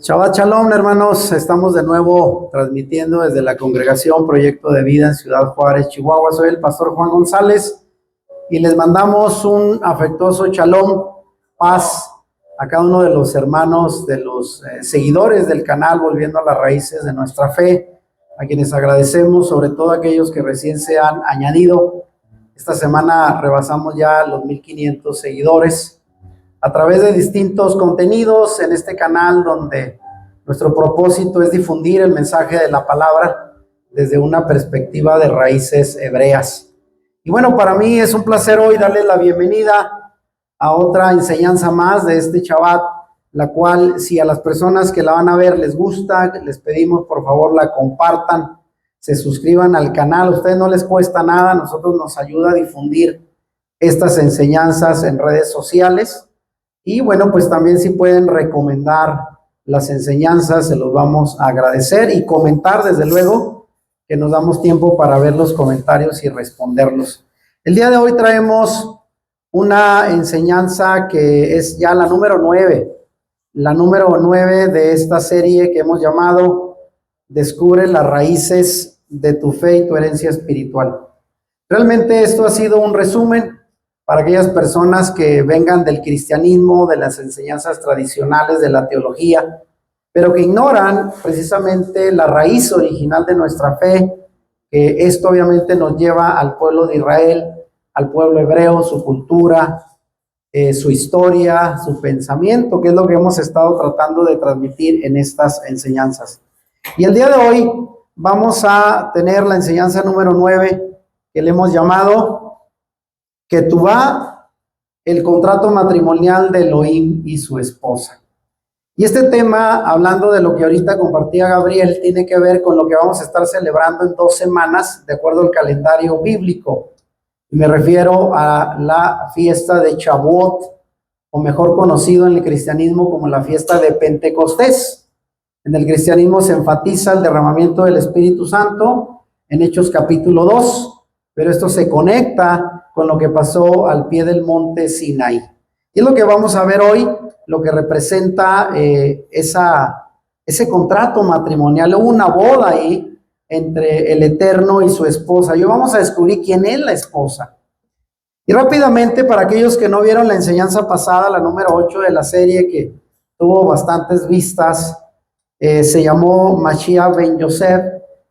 Shabbat Shalom, hermanos. Estamos de nuevo transmitiendo desde la congregación Proyecto de Vida en Ciudad Juárez, Chihuahua. Soy el pastor Juan González y les mandamos un afectuoso Shalom, paz a cada uno de los hermanos, de los seguidores del canal Volviendo a las Raíces de Nuestra Fe, a quienes agradecemos, sobre todo a aquellos que recién se han añadido. Esta semana rebasamos ya los 1500 seguidores a través de distintos contenidos en este canal, donde nuestro propósito es difundir el mensaje de la palabra desde una perspectiva de raíces hebreas. Y bueno, para mí es un placer hoy darles la bienvenida a otra enseñanza más de este Shabbat, la cual, si a las personas que la van a ver les gusta, les pedimos por favor la compartan, se suscriban al canal. A ustedes no les cuesta nada, a nosotros nos ayuda a difundir estas enseñanzas en redes sociales. Y bueno, pues también si pueden recomendar las enseñanzas, se los vamos a agradecer, y comentar, desde luego, que nos damos tiempo para ver los comentarios y responderlos. El día de hoy traemos una enseñanza que es ya la número 9 de esta serie que hemos llamado Descubre las raíces de tu fe y tu herencia espiritual. Realmente esto ha sido un resumen para aquellas personas que vengan del cristianismo, de las enseñanzas tradicionales de la teología, pero que ignoran precisamente la raíz original de nuestra fe, que esto obviamente nos lleva al pueblo de Israel, al pueblo hebreo, su cultura, su historia, su pensamiento, que es lo que hemos estado tratando de transmitir en estas enseñanzas. Y el día de hoy vamos a tener la enseñanza número 9, que le hemos llamado Ketubá, el contrato matrimonial de Elohim y su esposa. Y este tema, hablando de lo que ahorita compartía Gabriel, tiene que ver con lo que vamos a estar celebrando en 2 semanas, de acuerdo al calendario bíblico. Y me refiero a la fiesta de Shavuot, o mejor conocido en el cristianismo como la fiesta de Pentecostés. En el cristianismo se enfatiza el derramamiento del Espíritu Santo en Hechos capítulo 2, pero esto se conecta con lo que pasó al pie del monte Sinaí. Y es lo que vamos a ver hoy, lo que representa ese contrato matrimonial. Hubo una boda ahí entre el Eterno y su esposa. Y hoy vamos a descubrir quién es la esposa. Y rápidamente, para aquellos que no vieron la enseñanza pasada, la número 8 de la serie, que tuvo bastantes vistas, se llamó Mashiach ben Yosef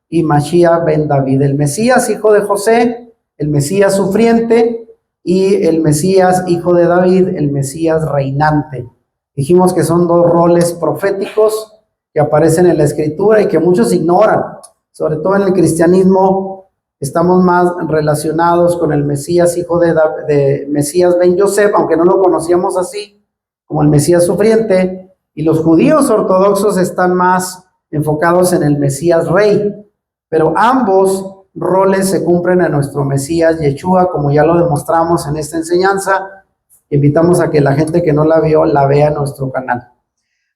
y Mashiach ben David, el Mesías hijo de José, el Mesías sufriente, y el Mesías hijo de David, el Mesías reinante. Dijimos que son 2 roles proféticos que aparecen en la Escritura y que muchos ignoran. Sobre todo en el cristianismo estamos más relacionados con el Mesías hijo de Mesías ben Yosef, aunque no lo conocíamos así, como el Mesías sufriente, y los judíos ortodoxos están más enfocados en el Mesías rey, pero ambos roles se cumplen en nuestro Mesías Yeshua, como ya lo demostramos en esta enseñanza. Invitamos a que la gente que no la vio, la vea en nuestro canal.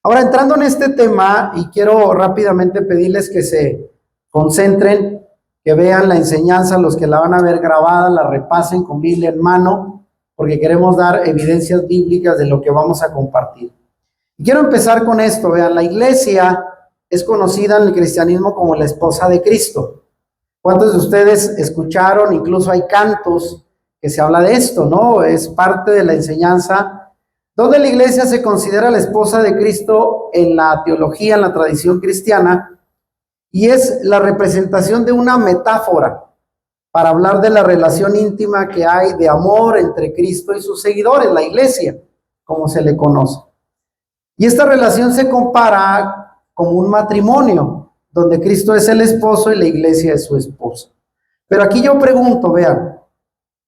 Ahora, entrando en este tema, y quiero rápidamente pedirles que se concentren, que vean la enseñanza, los que la van a ver grabada, la repasen con Biblia en mano, porque queremos dar evidencias bíblicas de lo que vamos a compartir. Y quiero empezar con esto. Vean, la iglesia es conocida en el cristianismo como la esposa de Cristo. ¿Cuántos de ustedes escucharon? Incluso hay cantos que se habla de esto, ¿no? Es parte de la enseñanza, donde la iglesia se considera la esposa de Cristo en la teología, en la tradición cristiana, y es la representación de una metáfora para hablar de la relación íntima que hay de amor entre Cristo y sus seguidores, la iglesia, como se le conoce. Y esta relación se compara como un matrimonio, donde Cristo es el esposo y la iglesia es su esposa. Pero aquí yo pregunto, vean,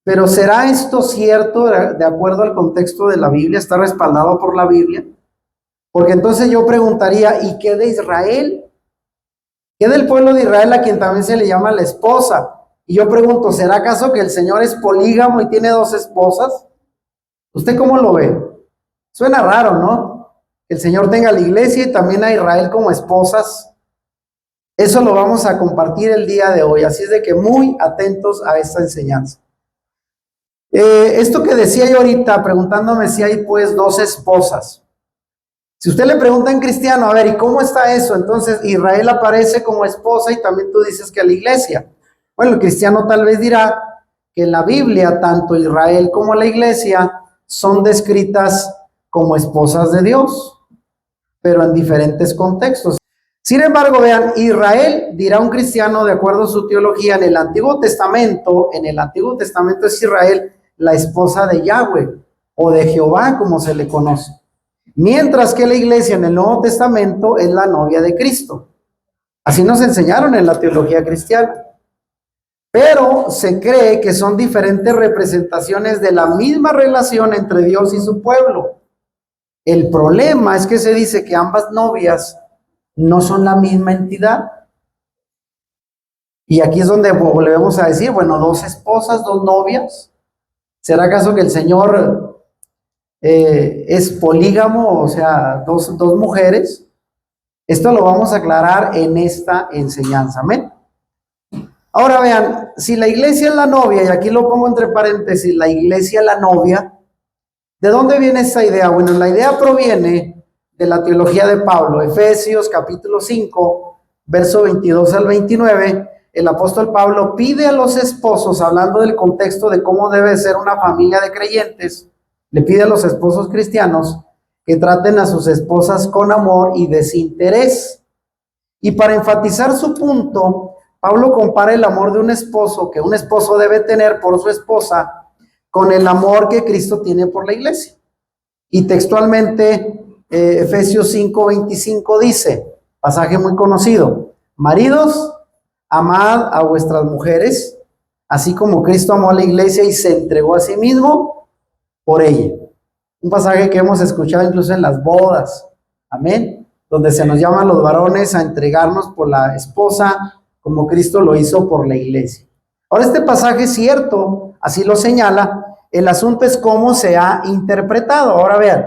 ¿pero será esto cierto de acuerdo al contexto de la Biblia? ¿Está respaldado por la Biblia? Porque entonces yo preguntaría, ¿y qué de Israel? ¿Qué del pueblo de Israel, a quien también se le llama la esposa? Y yo pregunto, ¿será acaso que el Señor es polígamo y tiene 2 esposas? ¿Usted cómo lo ve? Suena raro, ¿no? Que el Señor tenga a la iglesia y también a Israel como esposas. Eso lo vamos a compartir el día de hoy, así es de que muy atentos a esta enseñanza. Esto que decía yo ahorita, preguntándome si hay pues 2 esposas. Si usted le pregunta a un cristiano, a ver, ¿y cómo está eso? Entonces Israel aparece como esposa y también tú dices que la iglesia. Bueno, el cristiano tal vez dirá que en la Biblia tanto Israel como la iglesia son descritas como esposas de Dios, pero en diferentes contextos. Sin embargo, vean, Israel, dirá un cristiano de acuerdo a su teología, en el Antiguo Testamento es Israel la esposa de Yahweh o de Jehová, como se le conoce. Mientras que la iglesia en el Nuevo Testamento es la novia de Cristo. Así nos enseñaron en la teología cristiana. Pero se cree que son diferentes representaciones de la misma relación entre Dios y su pueblo. El problema es que se dice que ambas novias no son la misma entidad. Y aquí es donde volvemos a decir, bueno, dos esposas, dos novias. ¿Será acaso que el Señor es polígamo, o sea, dos mujeres? Esto lo vamos a aclarar en esta enseñanza. Amén. Ahora vean, si la iglesia es la novia, y aquí lo pongo entre paréntesis, la iglesia es la novia, ¿de dónde viene esta idea? Bueno, la idea proviene de la teología de Pablo, Efesios capítulo 5, verso 22 al 29. El apóstol Pablo pide a los esposos, hablando del contexto de cómo debe ser una familia de creyentes, le pide a los esposos cristianos que traten a sus esposas con amor y desinterés. Y para enfatizar su punto, Pablo compara el amor de un esposo que un esposo debe tener por su esposa con el amor que Cristo tiene por la iglesia. Y textualmente, Efesios 5:25 dice, pasaje muy conocido: maridos, amad a vuestras mujeres, así como Cristo amó a la iglesia y se entregó a sí mismo por ella. Un pasaje que hemos escuchado incluso en las bodas, amén, donde se nos llama a los varones a entregarnos por la esposa como Cristo lo hizo por la iglesia. Ahora, este pasaje es cierto, así lo señala. El asunto es cómo se ha interpretado. Ahora vean,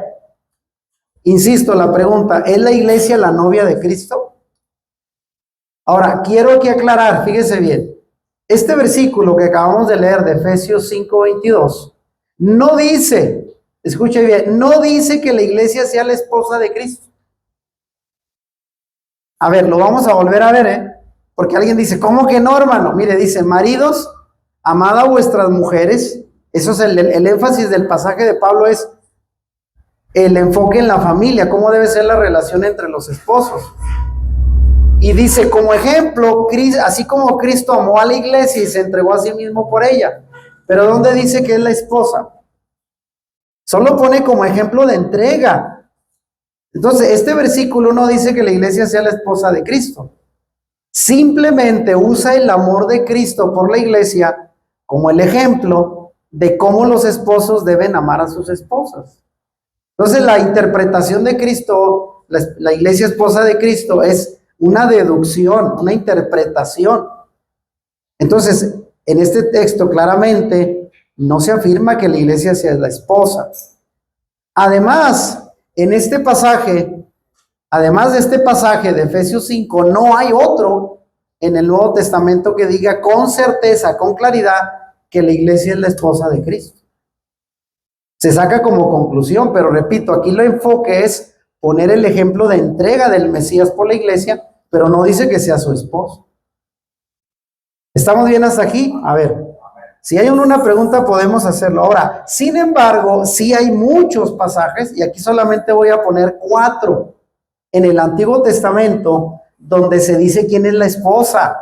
insisto, la pregunta, ¿es la iglesia la novia de Cristo? Ahora, quiero aquí aclarar, fíjese bien, este versículo que acabamos de leer de Efesios 5:22, no dice, escuche bien, no dice que la iglesia sea la esposa de Cristo. A ver, lo vamos a volver a ver, porque alguien dice, ¿cómo que no, hermano? Mire, dice, maridos, amad a vuestras mujeres. Eso es el énfasis del pasaje de Pablo, es el enfoque en la familia, cómo debe ser la relación entre los esposos. Y dice, como ejemplo, así como Cristo amó a la iglesia y se entregó a sí mismo por ella. Pero ¿dónde dice que es la esposa? Solo pone como ejemplo de entrega. Entonces, este versículo no dice que la iglesia sea la esposa de Cristo. Simplemente usa el amor de Cristo por la iglesia como el ejemplo de cómo los esposos deben amar a sus esposas. Entonces, la interpretación de Cristo, la iglesia esposa de Cristo, es una deducción, una interpretación. Entonces, en este texto claramente no se afirma que la iglesia sea la esposa. Además, en este pasaje, además de este pasaje de Efesios 5, no hay otro en el Nuevo Testamento que diga con certeza, con claridad, que la iglesia es la esposa de Cristo. Se saca como conclusión, pero repito, aquí el enfoque es poner el ejemplo de entrega del Mesías por la iglesia, pero no dice que sea su esposo. ¿Estamos bien hasta aquí? A ver, si hay una pregunta podemos hacerlo. Ahora, sin embargo, sí hay muchos pasajes, y aquí solamente voy a poner 4 en el Antiguo Testamento, donde se dice quién es la esposa.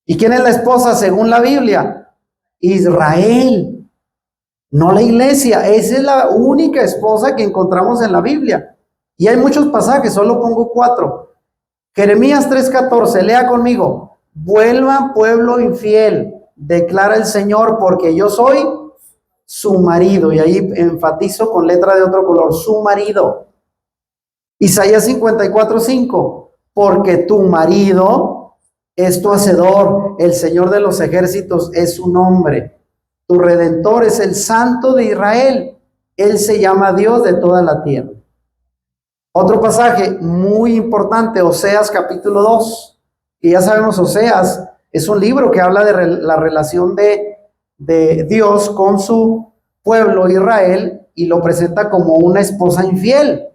¿Y quién es la esposa según la Biblia? Israel, no la iglesia. Esa es la única esposa que encontramos en la Biblia. Y hay muchos pasajes, solo pongo 4. Jeremías 3:14, lea conmigo. Vuelvan pueblo infiel, declara el Señor, porque yo soy su marido. Y ahí enfatizo con letra de otro color, su marido. Isaías 54:5, porque tu marido es tu hacedor, el Señor de los ejércitos es su nombre. Tu redentor es el Santo de Israel. Él se llama Dios de toda la tierra. Otro pasaje muy importante, Oseas capítulo 2. Y ya sabemos, Oseas es un libro que habla de la relación de Dios con su pueblo Israel y lo presenta como una esposa infiel.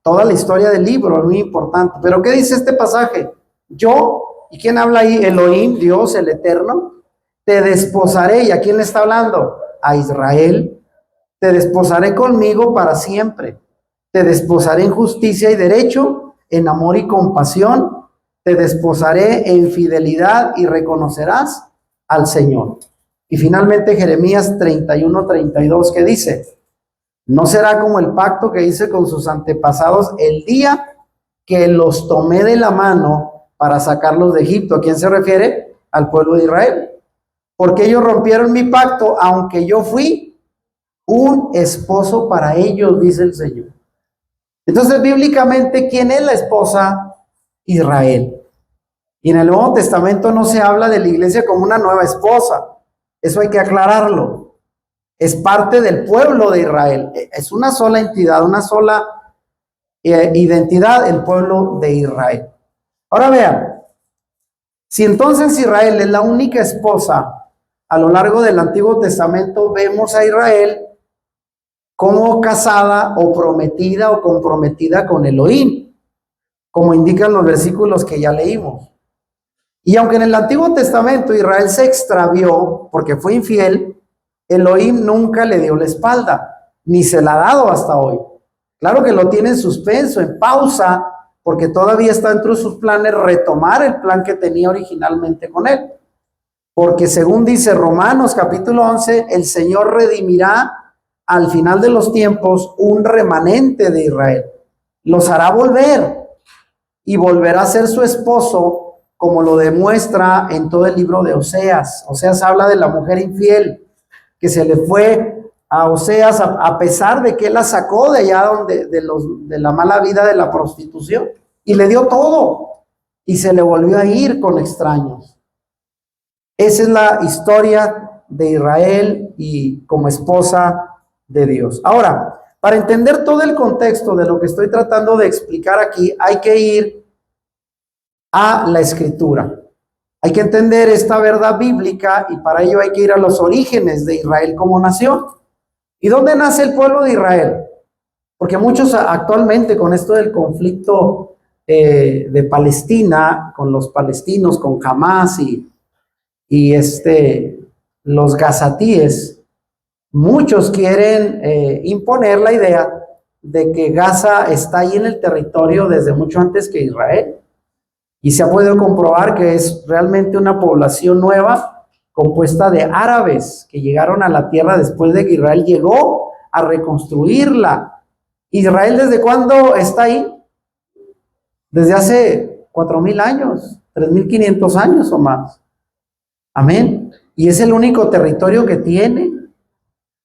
toda la historia del libro, es muy importante. Pero ¿qué dice este pasaje? Yo, ¿y quién habla ahí? Elohim, Dios, el Eterno, te desposaré. ¿Y a quién le está hablando? A Israel. Te desposaré conmigo para siempre. Te desposaré en justicia y derecho, en amor y compasión. Te desposaré en fidelidad y reconocerás al Señor. Y finalmente Jeremías 31:32, que dice: no será como el pacto que hice con sus antepasados el día que los tomé de la mano para sacarlos de Egipto. ¿A quién se refiere? Al pueblo de Israel. Porque ellos rompieron mi pacto, aunque yo fui un esposo para ellos, dice el Señor. Entonces, bíblicamente, ¿quién es la esposa? Israel. Y en el Nuevo Testamento no se habla de la iglesia como una nueva esposa. Eso hay que aclararlo. Es parte del pueblo de Israel. Es una sola entidad, una sola identidad, el pueblo de Israel. Ahora vean, si entonces Israel es la única esposa a lo largo del Antiguo Testamento, vemos a Israel como casada o prometida o comprometida con Elohim, como indican los versículos que ya leímos. Y aunque en el Antiguo Testamento Israel se extravió porque fue infiel, Elohim nunca le dio la espalda, ni se la ha dado hasta hoy. Claro que lo tiene en suspenso, en pausa, porque todavía está dentro de sus planes retomar el plan que tenía originalmente con él. Porque según dice Romanos capítulo 11, el Señor redimirá al final de los tiempos un remanente de Israel. Los hará volver y volverá a ser su esposo, como lo demuestra en todo el libro de Oseas. Oseas habla de la mujer infiel que se le fue a Oseas a pesar de que él la sacó de allá de la mala vida de la prostitución y le dio todo y se le volvió a ir con extraños. Esa es la historia de Israel y como esposa de Dios. Ahora, para entender todo el contexto de lo que estoy tratando de explicar aquí, hay que ir a la Escritura. Hay que entender esta verdad bíblica y para ello hay que ir a los orígenes de Israel como nación. ¿Y dónde nace el pueblo de Israel? Porque muchos actualmente con esto del conflicto de Palestina, con los palestinos, con Hamas y los gazatíes, muchos quieren imponer la idea de que Gaza está ahí en el territorio desde mucho antes que Israel. Y se ha podido comprobar que es realmente una población nueva compuesta de árabes que llegaron a la tierra después de que Israel llegó a reconstruirla. ¿Israel desde cuándo está ahí? Desde hace 4,000 años, 3,500 años o más. Amén. Y es el único territorio que tiene.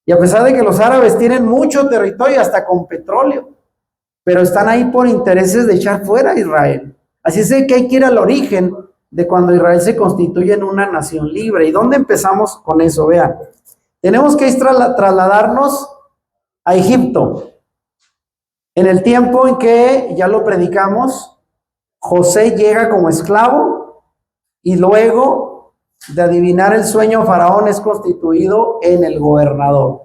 Y a pesar de que los árabes tienen mucho territorio, hasta con petróleo, pero están ahí por intereses de echar fuera a Israel. Así es que hay que ir al origen de cuando Israel se constituye en una nación libre. ¿Y dónde empezamos con eso? Vean, tenemos que trasladarnos a Egipto. En el tiempo en que, ya lo predicamos, José llega como esclavo y luego de adivinar el sueño, Faraón es constituido en el gobernador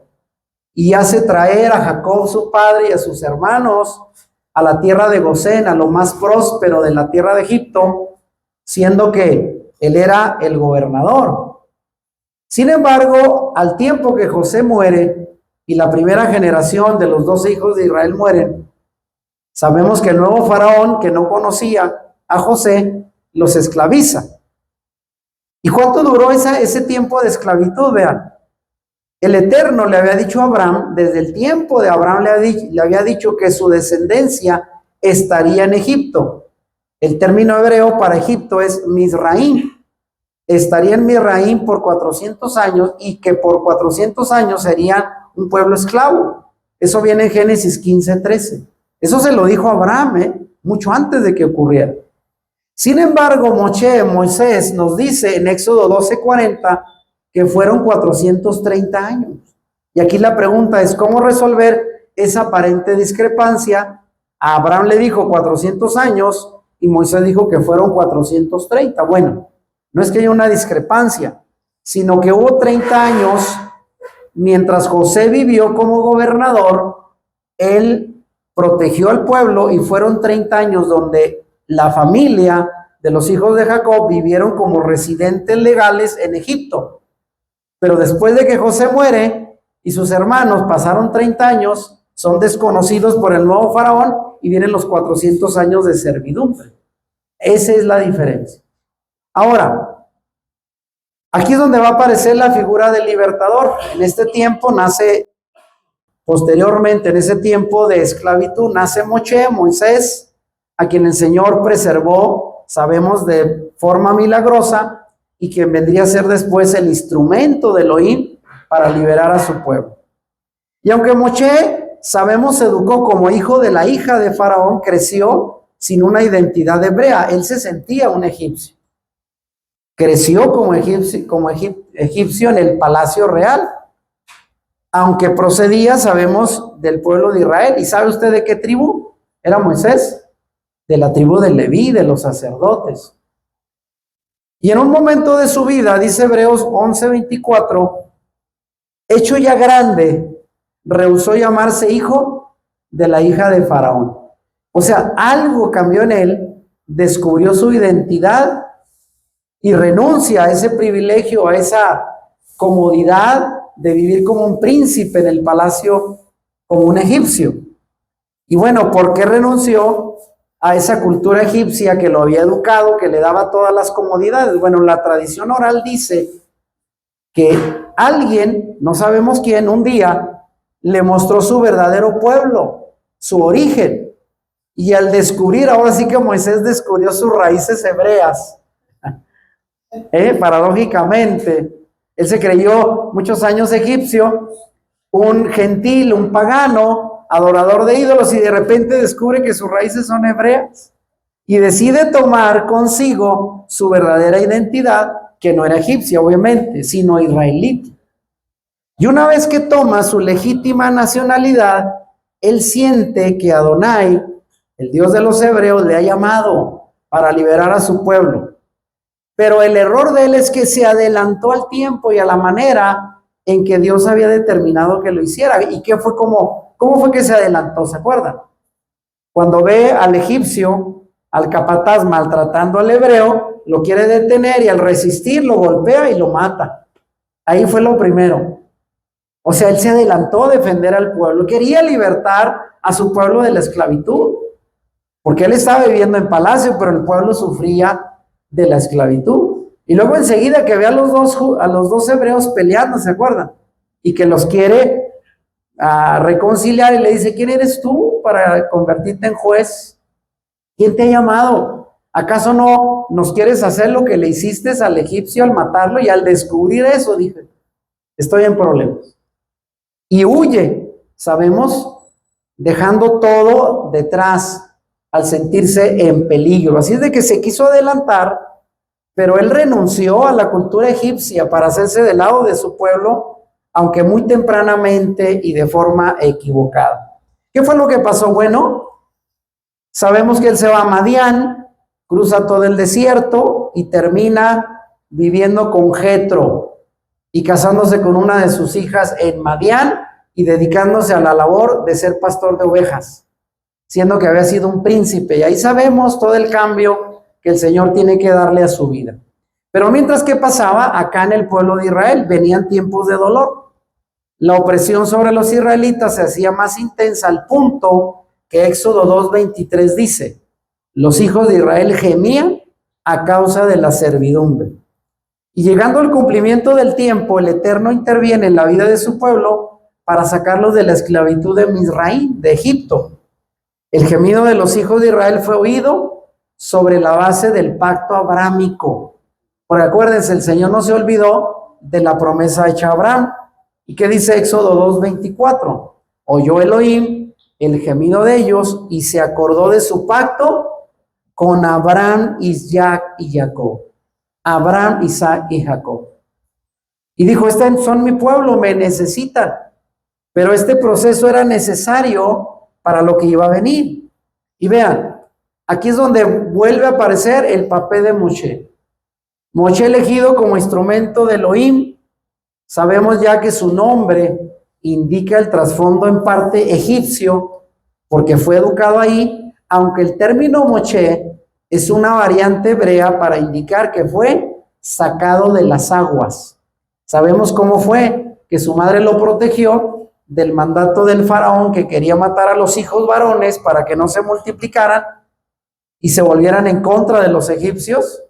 y hace traer a Jacob su padre y a sus hermanos a la tierra de Gosén, a lo más próspero de la tierra de Egipto, siendo que él era el gobernador. Sin embargo, al tiempo que José muere y la primera generación de los 12 hijos de Israel mueren, sabemos que el nuevo faraón, que no conocía a José, los esclaviza. ¿Y cuánto duró ese tiempo de esclavitud? Vean, el Eterno le había dicho a Abraham, desde el tiempo de Abraham le había dicho que su descendencia estaría en Egipto. El término hebreo para Egipto es Mizraim. Estaría en Mizraim por 400 años y que por 400 años sería un pueblo esclavo. Eso viene en Génesis 15:13. Eso se lo dijo Abraham, mucho antes de que ocurriera. Sin embargo, Moisés nos dice en Éxodo 12:40 que fueron 430 años. Y aquí la pregunta es, ¿cómo resolver esa aparente discrepancia? A Abraham le dijo 400 años y Moisés dijo que fueron 430. Bueno, no es que haya una discrepancia, sino que hubo 30 años mientras José vivió como gobernador, él protegió al pueblo y fueron 30 años donde la familia de los hijos de Jacob vivieron como residentes legales en Egipto. Pero después de que José muere y sus hermanos pasaron 30 años, son desconocidos por el nuevo faraón y vienen los 400 años de servidumbre. Esa es la diferencia. Ahora, aquí es donde va a aparecer la figura del libertador. En este tiempo nace, posteriormente, en ese tiempo de esclavitud, nace Moisés, a quien el Señor preservó, sabemos, de forma milagrosa, y quien vendría a ser después el instrumento de Elohim para liberar a su pueblo. Y aunque Moshe, sabemos, se educó como hijo de la hija de Faraón, creció sin una identidad hebrea. Él se sentía un egipcio. Creció como egipcio en el palacio real, aunque procedía, sabemos, del pueblo de Israel. ¿Y sabe usted de qué tribu era Moisés? De la tribu de Leví, de los sacerdotes. Y en un momento de su vida, dice Hebreos 11:24, hecho ya grande, rehusó llamarse hijo de la hija de Faraón. O sea, algo cambió en él, descubrió su identidad y renuncia a ese privilegio, a esa comodidad de vivir como un príncipe en el palacio, como un egipcio. Y bueno, ¿por qué renunció a esa cultura egipcia que lo había educado, que le daba todas las comodidades? Bueno, la tradición oral dice que alguien, no sabemos quién, un día le mostró su verdadero pueblo, su origen. Y al descubrir, ahora sí que Moisés descubrió sus raíces hebreas. Paradójicamente, él se creyó muchos años egipcio, un gentil, un pagano, adorador de ídolos, y de repente descubre que sus raíces son hebreas y decide tomar consigo su verdadera identidad, que no era egipcia, obviamente, sino israelita. Y una vez que toma su legítima nacionalidad, él siente que Adonai, el Dios de los hebreos, le ha llamado para liberar a su pueblo. Pero el error de él es que se adelantó al tiempo y a la manera en que Dios había determinado que lo hiciera. ¿Y qué fue cómo fue que se adelantó? ¿Se acuerdan? Cuando ve al egipcio, al capataz maltratando al hebreo, lo quiere detener y al resistir lo golpea y lo mata. Ahí fue lo primero. O sea, él se adelantó a defender al pueblo. Quería libertar a su pueblo de la esclavitud, porque él estaba viviendo en palacio, pero el pueblo sufría de la esclavitud. Y luego enseguida que ve a los dos hebreos peleando, ¿se acuerdan? Y que los quiere reconciliar y le dice, ¿quién eres tú para convertirte en juez? ¿Quién te ha llamado? ¿Acaso no nos quieres hacer lo que le hiciste al egipcio al matarlo? Y al descubrir eso, dije, estoy en problemas. Y huye, sabemos, dejando todo detrás al sentirse en peligro. Así es de que se quiso adelantar, pero él renunció a la cultura egipcia para hacerse del lado de su pueblo, aunque muy tempranamente y de forma equivocada. ¿Qué fue lo que pasó? Bueno, sabemos que él se va a Madián, cruza todo el desierto y termina viviendo con Jetro y casándose con una de sus hijas en Madián y dedicándose a la labor de ser pastor de ovejas, siendo que había sido un príncipe. Y ahí sabemos todo el cambio que el Señor tiene que darle a su vida. Pero mientras que pasaba, acá en el pueblo de Israel venían tiempos de dolor. La opresión sobre los israelitas se hacía más intensa al punto que Éxodo 2:23 dice, los hijos de Israel gemían a causa de la servidumbre. Y llegando al cumplimiento del tiempo, el Eterno interviene en la vida de su pueblo para sacarlos de la esclavitud de Misraín, de Egipto. El gemido de los hijos de Israel fue oído sobre la base del pacto abrámico. Porque acuérdense, el Señor no se olvidó de la promesa hecha a Abraham. ¿Y qué dice Éxodo 2:24? Oyó Elohim el gemido de ellos y se acordó de su pacto con Abraham, Isaac y Jacob. Abraham, Isaac y Jacob. Y dijo, estos son mi pueblo, me necesitan. Pero este proceso era necesario para lo que iba a venir. Y vean, aquí es donde vuelve a aparecer el papel de Moshe. Moshe elegido como instrumento de Elohim. Sabemos ya que su nombre indica el trasfondo en parte egipcio, porque fue educado ahí, aunque el término Moshe es una variante hebrea para indicar que fue sacado de las aguas. Sabemos cómo fue, que su madre lo protegió del mandato del faraón que quería matar a los hijos varones para que no se multiplicaran y se volvieran en contra de los egipcios,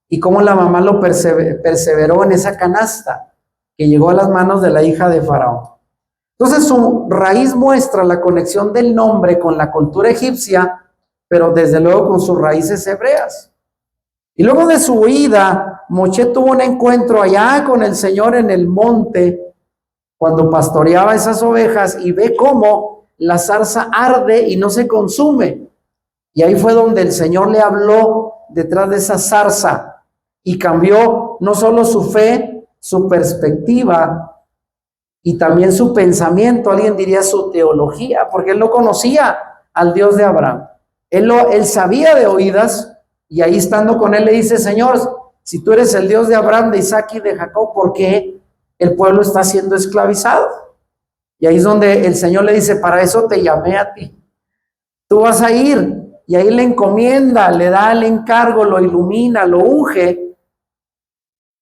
y cómo la mamá lo perseveró en esa canasta que llegó a las manos de la hija de faraón. Entonces su raíz muestra la conexión del nombre con la cultura egipcia, pero desde luego con sus raíces hebreas. Y luego de su huida, Moshe tuvo un encuentro allá con el Señor en el monte, cuando pastoreaba esas ovejas, y ve cómo la zarza arde y no se consume. Y ahí fue donde el Señor le habló detrás de esa zarza y cambió no solo su fe, su perspectiva y también su pensamiento, alguien diría su teología, porque él no conocía al Dios de Abraham. Él sabía de oídas, y ahí estando con él le dice: Señor, si tú eres el Dios de Abraham, de Isaac y de Jacob, ¿por qué el pueblo está siendo esclavizado? Y ahí es donde el Señor le dice: para eso te llamé a ti. Tú vas a ir. Y ahí le encomienda, le da el encargo, lo ilumina, lo unge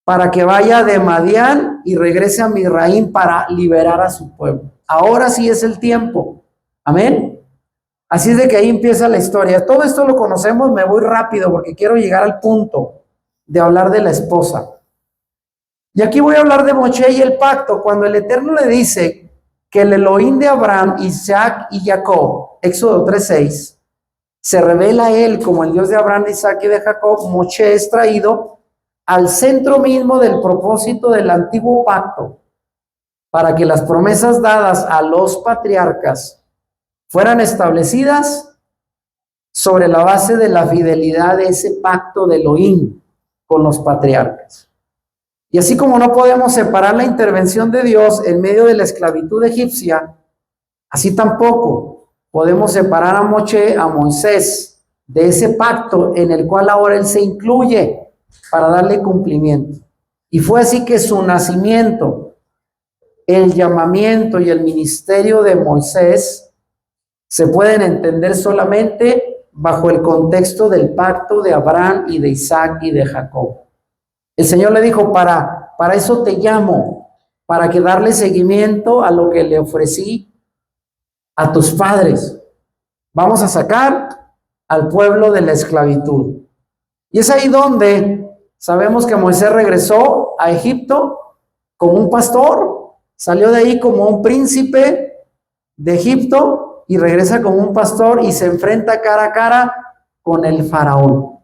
para que vaya de Madián y regrese a Misraim para liberar a su pueblo. Ahora sí es el tiempo. Amén. Así es de que ahí empieza la historia. Todo esto lo conocemos, me voy rápido porque quiero llegar al punto de hablar de la esposa. Y aquí voy a hablar de Moshe y el pacto. Cuando el Eterno le dice que el Elohim de Abraham, Isaac y Jacob, Éxodo 3:6, se revela a él como el Dios de Abraham, de Isaac y de Jacob, Moshe es traído al centro mismo del propósito del antiguo pacto, para que las promesas dadas a los patriarcas fueran establecidas sobre la base de la fidelidad de ese pacto de Elohim con los patriarcas. Y así como no podemos separar la intervención de Dios en medio de la esclavitud egipcia, así tampoco podemos separar a Moisés de ese pacto en el cual ahora él se incluye para darle cumplimiento. Y fue así que su nacimiento, el llamamiento y el ministerio de Moisés se pueden entender solamente bajo el contexto del pacto de Abraham y de Isaac y de Jacob. El Señor le dijo: para eso te llamo, para que darle seguimiento a lo que le ofrecí a tus padres. Vamos a sacar al pueblo de la esclavitud. Y es ahí donde sabemos que Moisés regresó a Egipto como un pastor, salió de ahí como un príncipe de Egipto y regresa como un pastor y se enfrenta cara a cara con el faraón.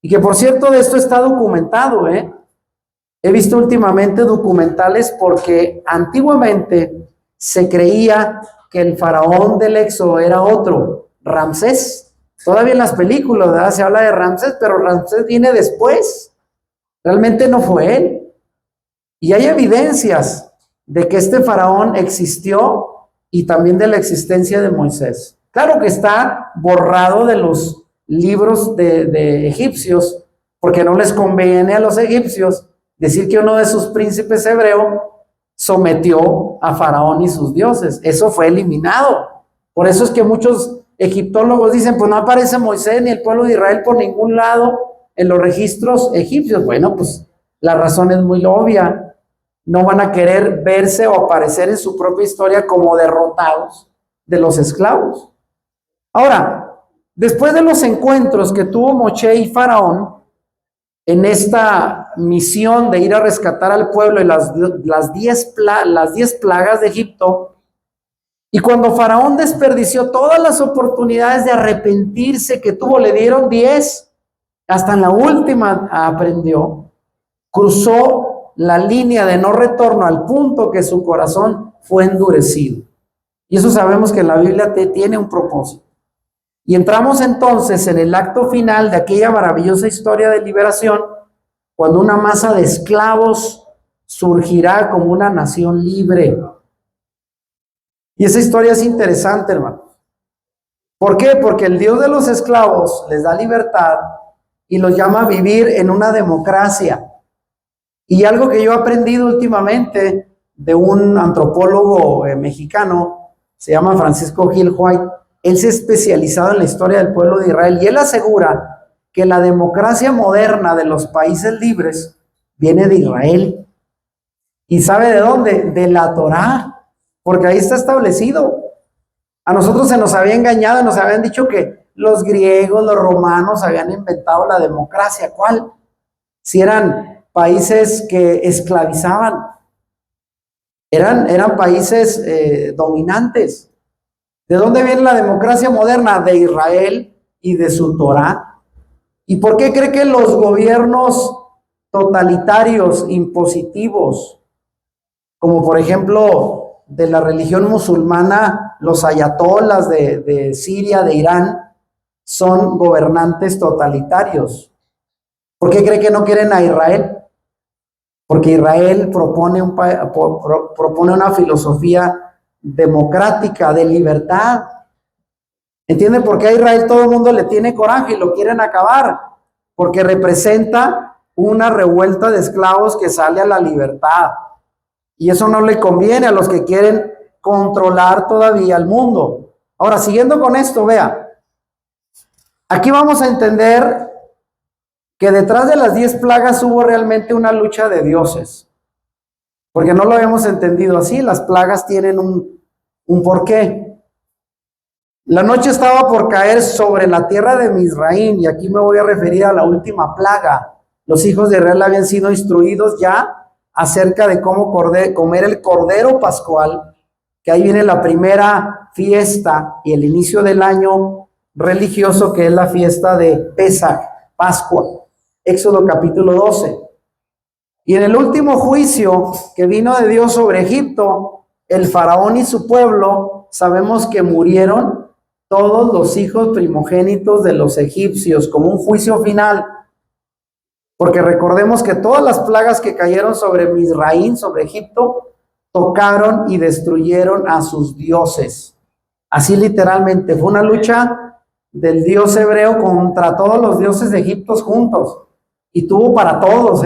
Y que por cierto, de esto está documentado, He visto últimamente documentales porque antiguamente se creía que el faraón del Éxodo era otro, Ramsés. Todavía en las películas, ¿verdad?, se habla de Ramsés, pero Ramsés viene después. Realmente no fue él. Y hay evidencias de que este faraón existió y también de la existencia de Moisés. Claro que está borrado de los libros de egipcios, porque no les conviene a los egipcios decir que uno de sus príncipes hebreos sometió a Faraón y sus dioses. Eso fue eliminado. Por eso es que muchos egiptólogos dicen: pues no aparece Moisés ni el pueblo de Israel por ningún lado en los registros egipcios. Bueno, pues la razón es muy obvia. No van a querer verse o aparecer en su propia historia como derrotados de los esclavos. Ahora, después de los encuentros que tuvo Moshe y Faraón en esta misión de ir a rescatar al pueblo y las 10 plagas de Egipto, y cuando Faraón desperdició todas las oportunidades de arrepentirse que tuvo, le dieron 10, hasta en la última aprendió, cruzó la línea de no retorno al punto que su corazón fue endurecido. Y eso sabemos que la Biblia tiene un propósito. Y entramos entonces en el acto final de aquella maravillosa historia de liberación, cuando una masa de esclavos surgirá como una nación libre. Y esa historia es interesante, hermano. ¿Por qué? Porque el Dios de los esclavos les da libertad y los llama a vivir en una democracia. Y algo que yo he aprendido últimamente de un antropólogo mexicano, se llama Francisco Gil White, Él se ha especializado en la historia del pueblo de Israel y él asegura que la democracia moderna de los países libres viene de Israel. ¿Y sabe de dónde? De la Torá, porque ahí está establecido. A nosotros se nos había engañado, nos habían dicho que los griegos, los romanos habían inventado la democracia. ¿Cuál? Si eran países que esclavizaban, eran países dominantes. ¿De dónde viene la democracia moderna? De Israel y de su Torá. ¿Y por qué cree que los gobiernos totalitarios, impositivos, como por ejemplo de la religión musulmana, los ayatolas de Siria, de Irán, son gobernantes totalitarios? ¿Por qué cree que no quieren a Israel? Porque Israel propone una filosofía democrática, de libertad. ¿Entienden por qué a Israel todo el mundo le tiene coraje y lo quieren acabar? Porque representa una revuelta de esclavos que sale a la libertad. Y eso no le conviene a los que quieren controlar todavía el mundo. Ahora, siguiendo con esto, vea, aquí vamos a entender que detrás de las 10 plagas hubo realmente una lucha de dioses. Porque no lo hemos entendido así, las plagas tienen un porqué. La noche estaba por caer sobre la tierra de Misraín, y aquí me voy a referir a la última plaga. Los hijos de Israel habían sido instruidos ya acerca de cómo comer el cordero pascual, que ahí viene la primera fiesta y el inicio del año religioso, que es la fiesta de Pesaj, Pascua. Éxodo capítulo 12. Y en el último juicio que vino de Dios sobre Egipto, el faraón y su pueblo, sabemos que murieron todos los hijos primogénitos de los egipcios, como un juicio final. Porque recordemos que todas las plagas que cayeron sobre Misraín, sobre Egipto, tocaron y destruyeron a sus dioses. Así literalmente, fue una lucha del dios hebreo contra todos los dioses de Egipto juntos. Y tuvo para todos,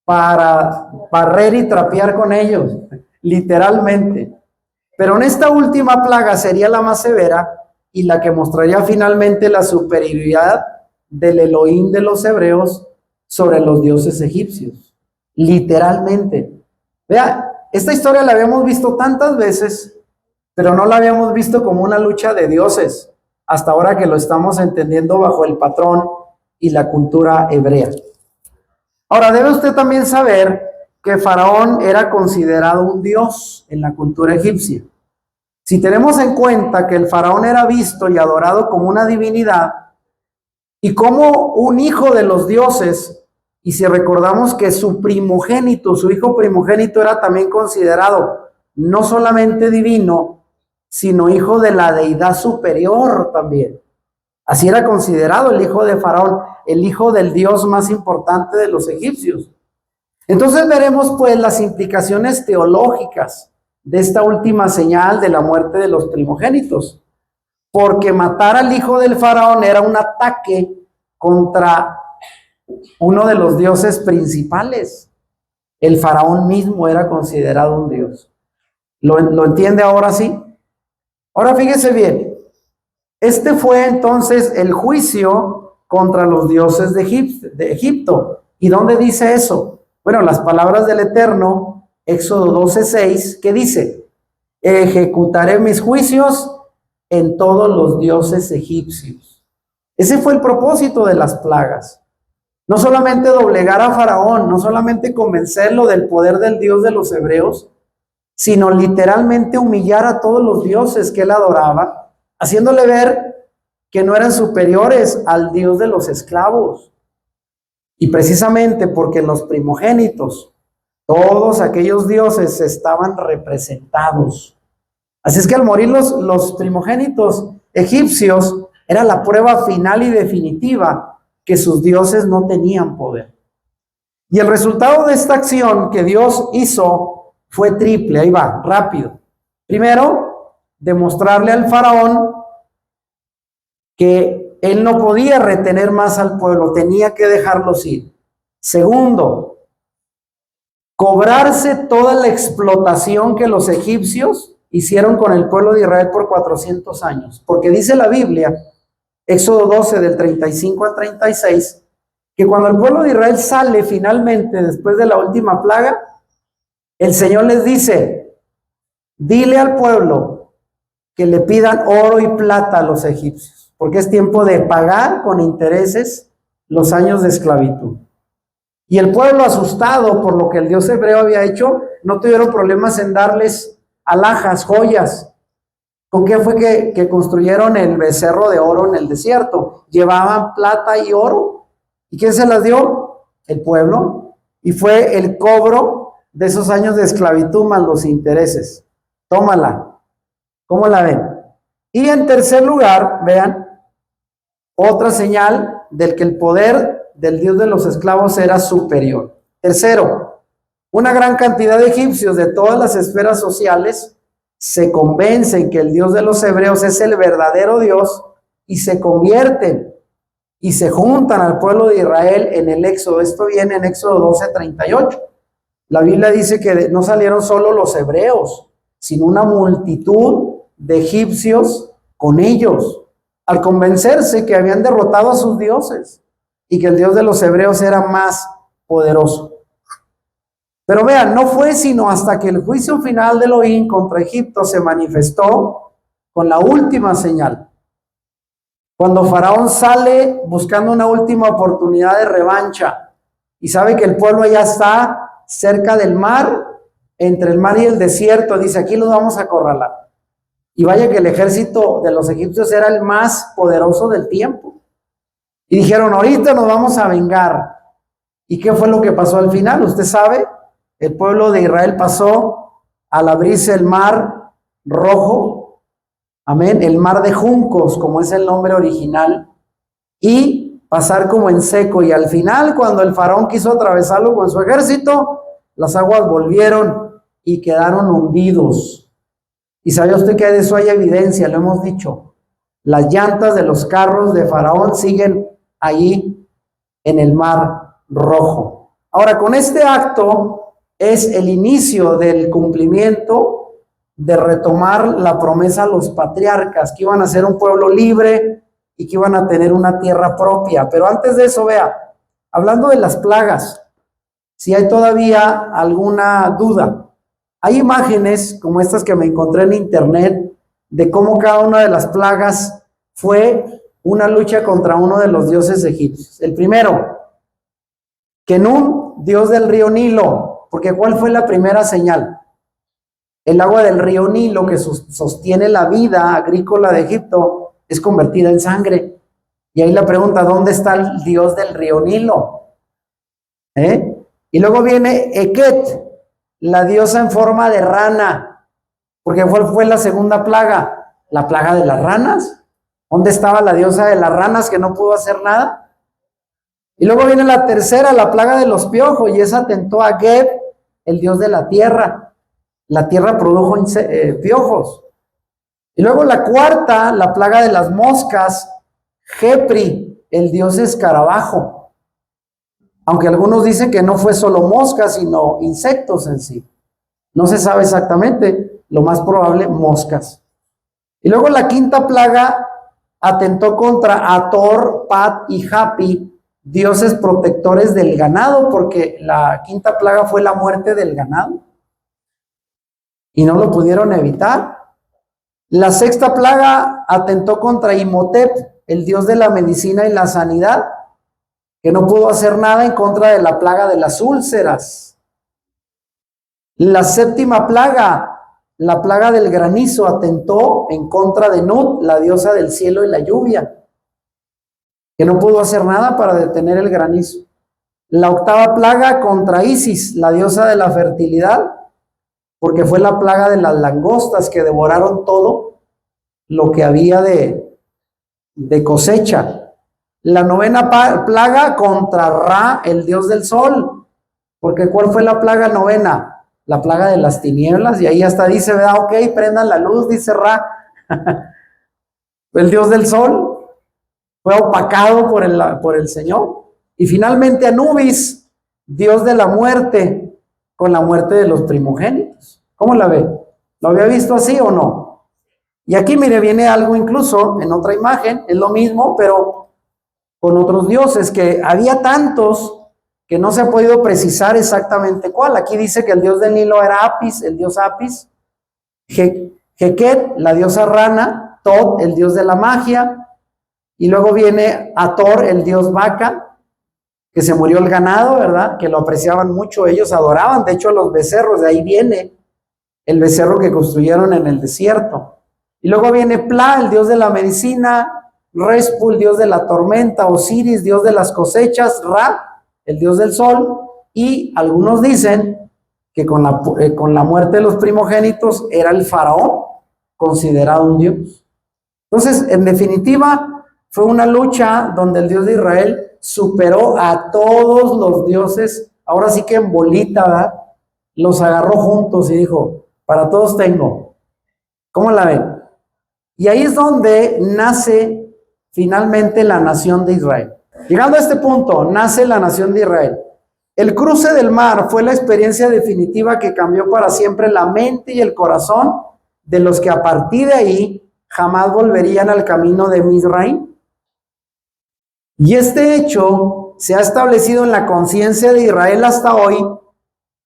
para barrer y trapear con ellos, literalmente. Pero en esta última plaga sería la más severa y la que mostraría finalmente la superioridad del Elohim de los hebreos sobre los dioses egipcios, literalmente. Vea, esta historia la habíamos visto tantas veces, pero no la habíamos visto como una lucha de dioses, hasta ahora que lo estamos entendiendo bajo el patrón y la cultura hebrea. Ahora, debe usted también saber que Faraón era considerado un dios en la cultura egipcia. Si tenemos en cuenta que el faraón era visto y adorado como una divinidad y como un hijo de los dioses, y si recordamos que su primogénito, su hijo primogénito, era también considerado no solamente divino, sino hijo de la deidad superior también. Así era considerado el hijo de Faraón, el hijo del dios más importante de los egipcios. Entonces veremos pues las implicaciones teológicas de esta última señal de la muerte de los primogénitos, porque matar al hijo del faraón era un ataque contra uno de los dioses principales. El faraón mismo era considerado un dios. ¿Lo entiende ahora sí? Ahora fíjese bien, este fue entonces el juicio contra los dioses de Egipto. ¿Y dónde dice eso? Bueno, las palabras del Eterno, Éxodo 12:6, que dice: ejecutaré mis juicios en todos los dioses egipcios. Ese fue el propósito de las plagas. No solamente doblegar a Faraón, no solamente convencerlo del poder del Dios de los hebreos, sino literalmente humillar a todos los dioses que él adoraba, haciéndole ver que no eran superiores al Dios de los esclavos. Y precisamente porque en los primogénitos todos aquellos dioses estaban representados. Así es que al morir los primogénitos egipcios, era la prueba final y definitiva que sus dioses no tenían poder. Y el resultado de esta acción que Dios hizo fue triple. Ahí va, rápido. Primero, demostrarle al faraón que él no podía retener más al pueblo, tenía que dejarlos ir. Segundo, cobrarse toda la explotación que los egipcios hicieron con el pueblo de Israel por 400 años. Porque dice la Biblia, Éxodo 12 del 35 al 36, que cuando el pueblo de Israel sale finalmente después de la última plaga, el Señor les dice, dile al pueblo que le pidan oro y plata a los egipcios, porque es tiempo de pagar con intereses los años de esclavitud. Y el pueblo, asustado por lo que el Dios hebreo había hecho, no tuvieron problemas en darles alhajas, joyas. ¿Con qué fue que construyeron el becerro de oro en el desierto? Llevaban plata y oro. ¿Y quién se las dio? El pueblo. Y fue el cobro de esos años de esclavitud más los intereses. Tómala. ¿Cómo la ven? Y en tercer lugar, vean, otra señal del que el poder del Dios de los esclavos era superior. Tercero, una gran cantidad de egipcios de todas las esferas sociales se convencen que el Dios de los hebreos es el verdadero Dios y se convierten y se juntan al pueblo de Israel en el Éxodo. Esto viene en Éxodo 12:38. La Biblia dice que no salieron solo los hebreos, sino una multitud de egipcios con ellos, al convencerse que habían derrotado a sus dioses y que el Dios de los hebreos era más poderoso. Pero vean, no fue sino hasta que el juicio final de Elohim contra Egipto se manifestó con la última señal. Cuando Faraón sale buscando una última oportunidad de revancha y sabe que el pueblo ya está cerca del mar, entre el mar y el desierto, dice, aquí los vamos a acorralar. Y vaya que el ejército de los egipcios era el más poderoso del tiempo. Y dijeron, ahorita nos vamos a vengar. ¿Y qué fue lo que pasó al final? Usted sabe, el pueblo de Israel pasó al abrirse el mar rojo, amén, el mar de juncos, como es el nombre original, y pasar como en seco. Y al final, cuando el faraón quiso atravesarlo con su ejército, las aguas volvieron y quedaron hundidos. Y sabe usted que de eso hay evidencia, lo hemos dicho. Las llantas de los carros de Faraón siguen ahí en el mar rojo. Ahora, con este acto es el inicio del cumplimiento de retomar la promesa a los patriarcas, que iban a ser un pueblo libre y que iban a tener una tierra propia. Pero antes de eso, vea, hablando de las plagas, si hay todavía alguna duda, hay imágenes como estas que me encontré en internet de cómo cada una de las plagas fue una lucha contra uno de los dioses egipcios. El primero, Kenum, dios del río Nilo, porque ¿cuál fue la primera señal? El agua del río Nilo, que sostiene la vida agrícola de Egipto, es convertida en sangre. Y ahí la pregunta, ¿dónde está el dios del río Nilo? Y luego viene Eket, la diosa en forma de rana, porque fue la segunda plaga, la plaga de las ranas. ¿Dónde estaba la diosa de las ranas que no pudo hacer nada? Y luego viene la tercera, la plaga de los piojos, y esa tentó a Geb, el dios de la tierra. La tierra produjo piojos. Y luego la cuarta, la plaga de las moscas, Jepri, el dios escarabajo. Aunque algunos dicen que no fue solo moscas, sino insectos en sí. No se sabe exactamente, lo más probable, moscas. Y luego la quinta plaga atentó contra Ator, Pat y Hapi, dioses protectores del ganado, porque la quinta plaga fue la muerte del ganado. Y no lo pudieron evitar. La sexta plaga atentó contra Imhotep, el dios de la medicina y la sanidad, que no pudo hacer nada en contra de la plaga de las úlceras. La séptima plaga, la plaga del granizo, atentó en contra de Nut, la diosa del cielo y la lluvia, que no pudo hacer nada para detener el granizo. La octava plaga contra Isis, la diosa de la fertilidad, porque fue la plaga de las langostas que devoraron todo lo que había de cosecha. La novena plaga contra Ra, el dios del sol, porque ¿cuál fue la plaga novena? La plaga de las tinieblas, y ahí hasta dice, ¿verdad? Ok, prendan la luz, dice Ra. El dios del sol fue opacado por el Señor. Y finalmente Anubis, dios de la muerte, con la muerte de los primogénitos. ¿Cómo la ve? ¿Lo había visto así o no? Y aquí, mire, viene algo incluso en otra imagen, es lo mismo, pero con otros dioses, que había tantos que no se ha podido precisar exactamente cuál. Aquí dice que el dios del Nilo era Apis, el dios Apis, Heket, la diosa rana, Tod, el dios de la magia, y luego viene Ator, el dios vaca, que se murió el ganado, ¿verdad? Que lo apreciaban mucho, ellos adoraban, de hecho los becerros, de ahí viene el becerro que construyeron en el desierto. Y luego viene Pla, el dios de la medicina, Respul, dios de la tormenta, Osiris, dios de las cosechas, Ra, el dios del sol, y algunos dicen que con la muerte de los primogénitos era el faraón considerado un dios. Entonces, en definitiva, fue una lucha donde el Dios de Israel superó a todos los dioses, ahora sí que en bolita, ¿verdad? Los agarró juntos y dijo, para todos tengo. ¿Cómo la ven? Y ahí es donde nace finalmente la nación de Israel. Llegando a este punto, nace la nación de Israel. El cruce del mar fue la experiencia definitiva que cambió para siempre la mente y el corazón de los que a partir de ahí jamás volverían al camino de Mizraim. Y este hecho se ha establecido en la conciencia de Israel hasta hoy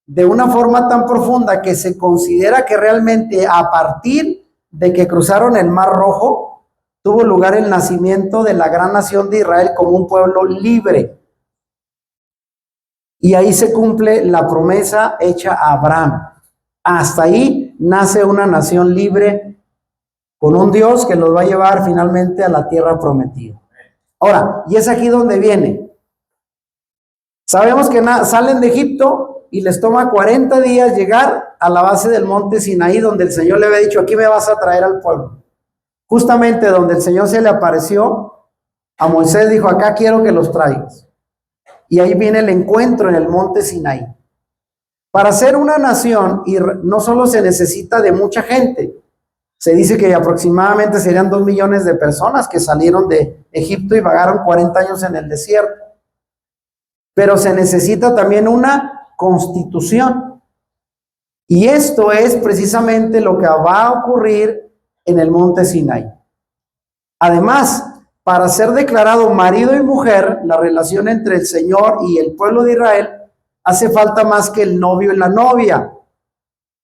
de una forma tan profunda que se considera que realmente a partir de que cruzaron el Mar Rojo, tuvo lugar el nacimiento de la gran nación de Israel como un pueblo libre. Y ahí se cumple la promesa hecha a Abraham. Hasta ahí nace una nación libre con un Dios que los va a llevar finalmente a la tierra prometida. Ahora, y es aquí donde viene. Sabemos que salen de Egipto y les toma 40 días llegar a la base del monte Sinaí, donde el Señor le había dicho, aquí me vas a traer al pueblo. Justamente donde el Señor se le apareció, a Moisés dijo, acá quiero que los traigas. Y ahí viene el encuentro en el monte Sinaí. Para ser una nación, y no solo se necesita de mucha gente, se dice que aproximadamente serían 2 millones de personas que salieron de Egipto y vagaron 40 años en el desierto. Pero se necesita también una constitución. Y esto es precisamente lo que va a ocurrir en el monte Sinaí. Además, para ser declarado marido y mujer, la relación entre el Señor y el pueblo de Israel, hace falta más que el novio y la novia.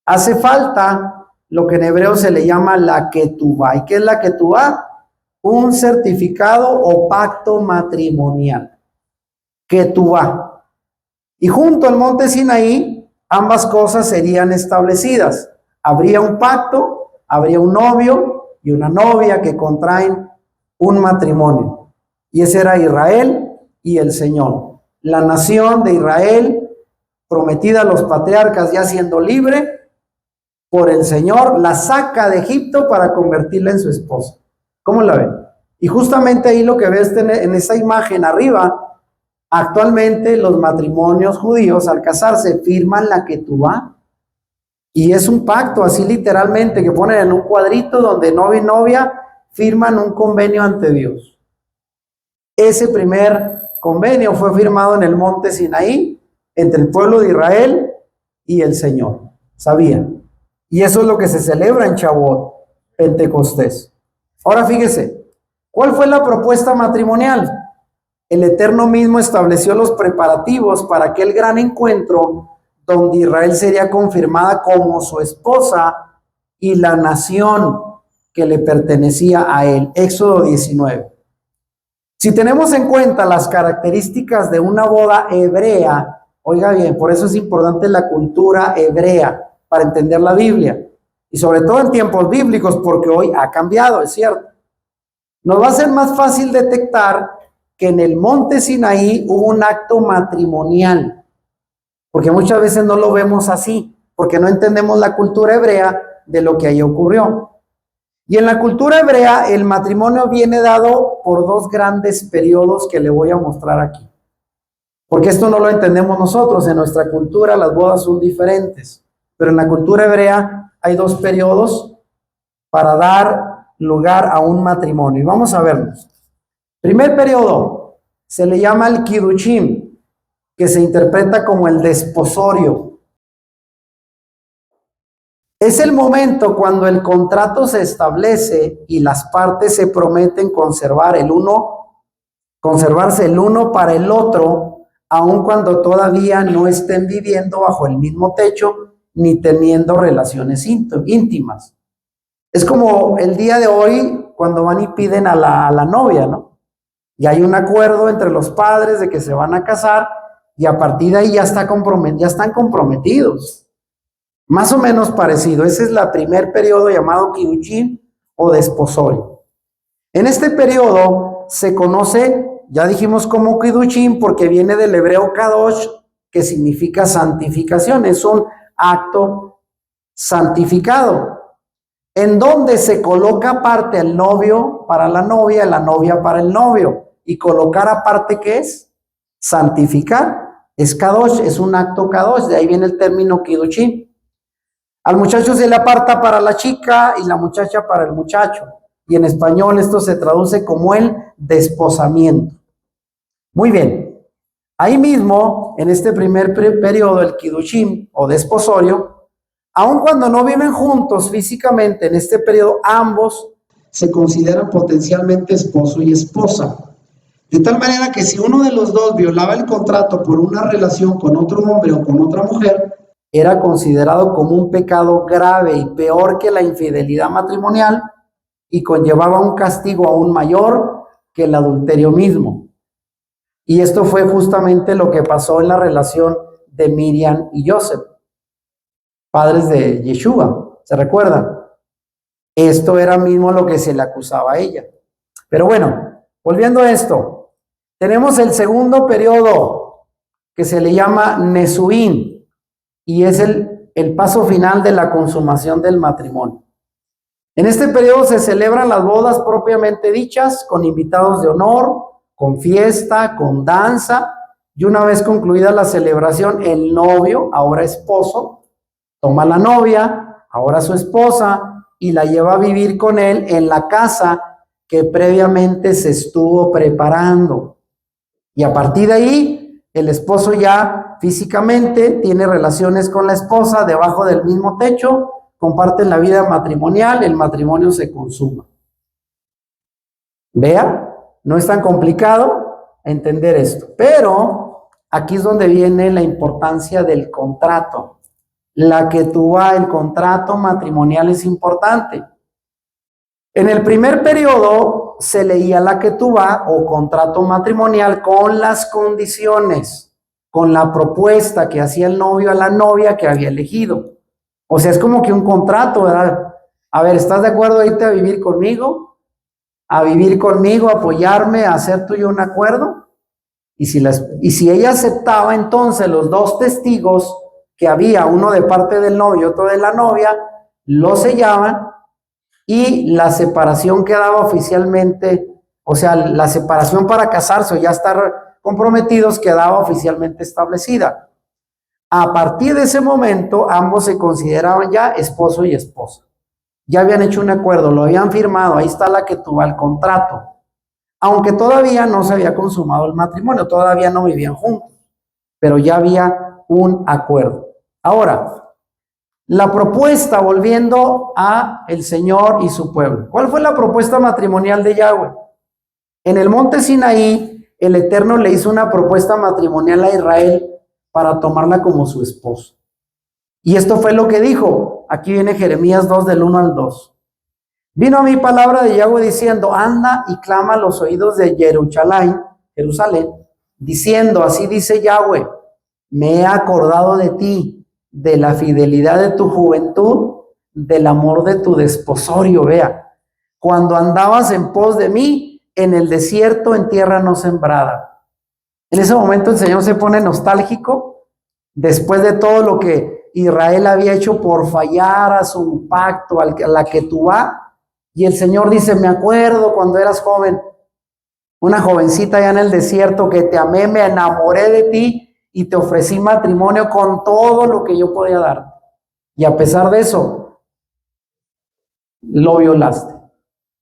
Hace falta lo que en hebreo se le llama la ketubá. ¿Y qué es la ketubá? Un certificado o pacto matrimonial. Ketubá. Y junto al monte Sinaí, ambas cosas serían establecidas. Habría un pacto, habría un novio y una novia que contraen un matrimonio. Y ese era Israel y el Señor. La nación de Israel, prometida a los patriarcas ya siendo libre, por el Señor, la saca de Egipto para convertirla en su esposa. ¿Cómo la ven? Y justamente ahí lo que ves en esa imagen arriba, actualmente los matrimonios judíos al casarse firman la ketubá. Y es un pacto, así literalmente, que ponen en un cuadrito donde novio y novia firman un convenio ante Dios. Ese primer convenio fue firmado en el monte Sinaí entre el pueblo de Israel y el Señor. ¿Sabían? Y eso es lo que se celebra en Shavuot, Pentecostés. Ahora fíjese, ¿cuál fue la propuesta matrimonial? El Eterno mismo estableció los preparativos para aquel gran encuentro donde Israel sería confirmada como su esposa y la nación que le pertenecía a él. Éxodo 19. Si tenemos en cuenta las características de una boda hebrea, oiga bien, por eso es importante la cultura hebrea para entender la Biblia, y sobre todo en tiempos bíblicos, porque hoy ha cambiado, es cierto. Nos va a ser más fácil detectar que en el monte Sinaí hubo un acto matrimonial, porque muchas veces no lo vemos así, porque no entendemos la cultura hebrea de lo que ahí ocurrió. Y en la cultura hebrea el matrimonio viene dado por 2 grandes periodos que le voy a mostrar aquí. Porque esto no lo entendemos nosotros, en nuestra cultura las bodas son diferentes. Pero en la cultura hebrea hay 2 periodos para dar lugar a un matrimonio. Y vamos a verlos. Primer periodo se le llama el Kiddushim, que se interpreta como el desposorio. Es el momento cuando el contrato se establece y las partes se prometen conservarse el uno para el otro, aun cuando todavía no estén viviendo bajo el mismo techo ni teniendo relaciones íntimas. Es como el día de hoy cuando van y piden a la novia, ¿no? Y hay un acuerdo entre los padres de que se van a casar y a partir de ahí ya están comprometidos. Más o menos parecido. Ese es el primer periodo llamado Kiddushin o desposorio. En este periodo se conoce, ya dijimos como Kiddushin, porque viene del hebreo Kadosh, que significa santificación. Es un acto santificado, en donde se coloca aparte el novio para la novia para el novio. Y colocar aparte, ¿qué es? Santificar. Es Kadosh, es un acto Kadosh, de ahí viene el término Kiddushin. Al muchacho se le aparta para la chica y la muchacha para el muchacho. Y en español esto se traduce como el desposamiento. Muy bien. Ahí mismo, en este primer periodo, el Kiddushin o desposorio, aun cuando no viven juntos físicamente, en este periodo ambos se consideran potencialmente esposo y esposa. De tal manera que si uno de los dos violaba el contrato por una relación con otro hombre o con otra mujer, era considerado como un pecado grave y peor que la infidelidad matrimonial y conllevaba un castigo aún mayor que el adulterio mismo. Y esto fue justamente lo que pasó en la relación de Miriam y Joseph, padres de Yeshua, ¿se recuerdan? Esto era mismo lo que se le acusaba a ella. Pero bueno, volviendo a esto, tenemos el segundo periodo que se le llama Nesuín, y es el paso final de la consumación del matrimonio. En este periodo se celebran las bodas propiamente dichas, con invitados de honor, con fiesta, con danza, y una vez concluida la celebración, el novio, ahora esposo, toma a la novia, ahora su esposa, y la lleva a vivir con él en la casa que previamente se estuvo preparando. Y a partir de ahí, el esposo ya físicamente tiene relaciones con la esposa debajo del mismo techo, comparten la vida matrimonial, el matrimonio se consuma. Vea, no es tan complicado entender esto, pero aquí es donde viene la importancia del contrato. La ketubá, el contrato matrimonial es importante. En el primer periodo se leía la ketubá o contrato matrimonial con las condiciones, con la propuesta que hacía el novio a la novia que había elegido. O sea, es como que un contrato, ¿verdad? A ver, ¿estás de acuerdo a irte a vivir conmigo? A vivir conmigo, a apoyarme, a hacer tú y yo un acuerdo. Y si ella aceptaba, entonces los dos testigos que había, uno de parte del novio y otro de la novia, lo sellaban y la separación quedaba oficialmente, o sea, la separación para casarse o ya estar comprometidos quedaba oficialmente establecida. A partir de ese momento, ambos se consideraban ya esposo y esposa. Ya habían hecho un acuerdo, lo habían firmado, ahí está la ketubá, el contrato. Aunque todavía no se había consumado el matrimonio, todavía no vivían juntos, pero ya había un acuerdo. Ahora, la propuesta, volviendo a el Señor y su pueblo. ¿Cuál fue la propuesta matrimonial de Yahweh? En el monte Sinaí, el Eterno le hizo una propuesta matrimonial a Israel para tomarla como su esposo. Y esto fue lo que dijo. Aquí viene Jeremías 2 del 1 al 2. Vino a mí palabra de Yahweh diciendo, anda y clama a los oídos de Jerusalén, diciendo, así dice Yahweh, me he acordado de ti, de la fidelidad de tu juventud, del amor de tu desposorio, vea, cuando andabas en pos de mí, en el desierto, en tierra no sembrada. En ese momento el Señor se pone nostálgico, después de todo lo que Israel había hecho por fallar a su pacto, a la ketubá. Y el Señor dice, me acuerdo cuando eras joven, una jovencita allá en el desierto que te amé, me enamoré de ti y te ofrecí matrimonio con todo lo que yo podía dar. Y a pesar de eso, lo violaste.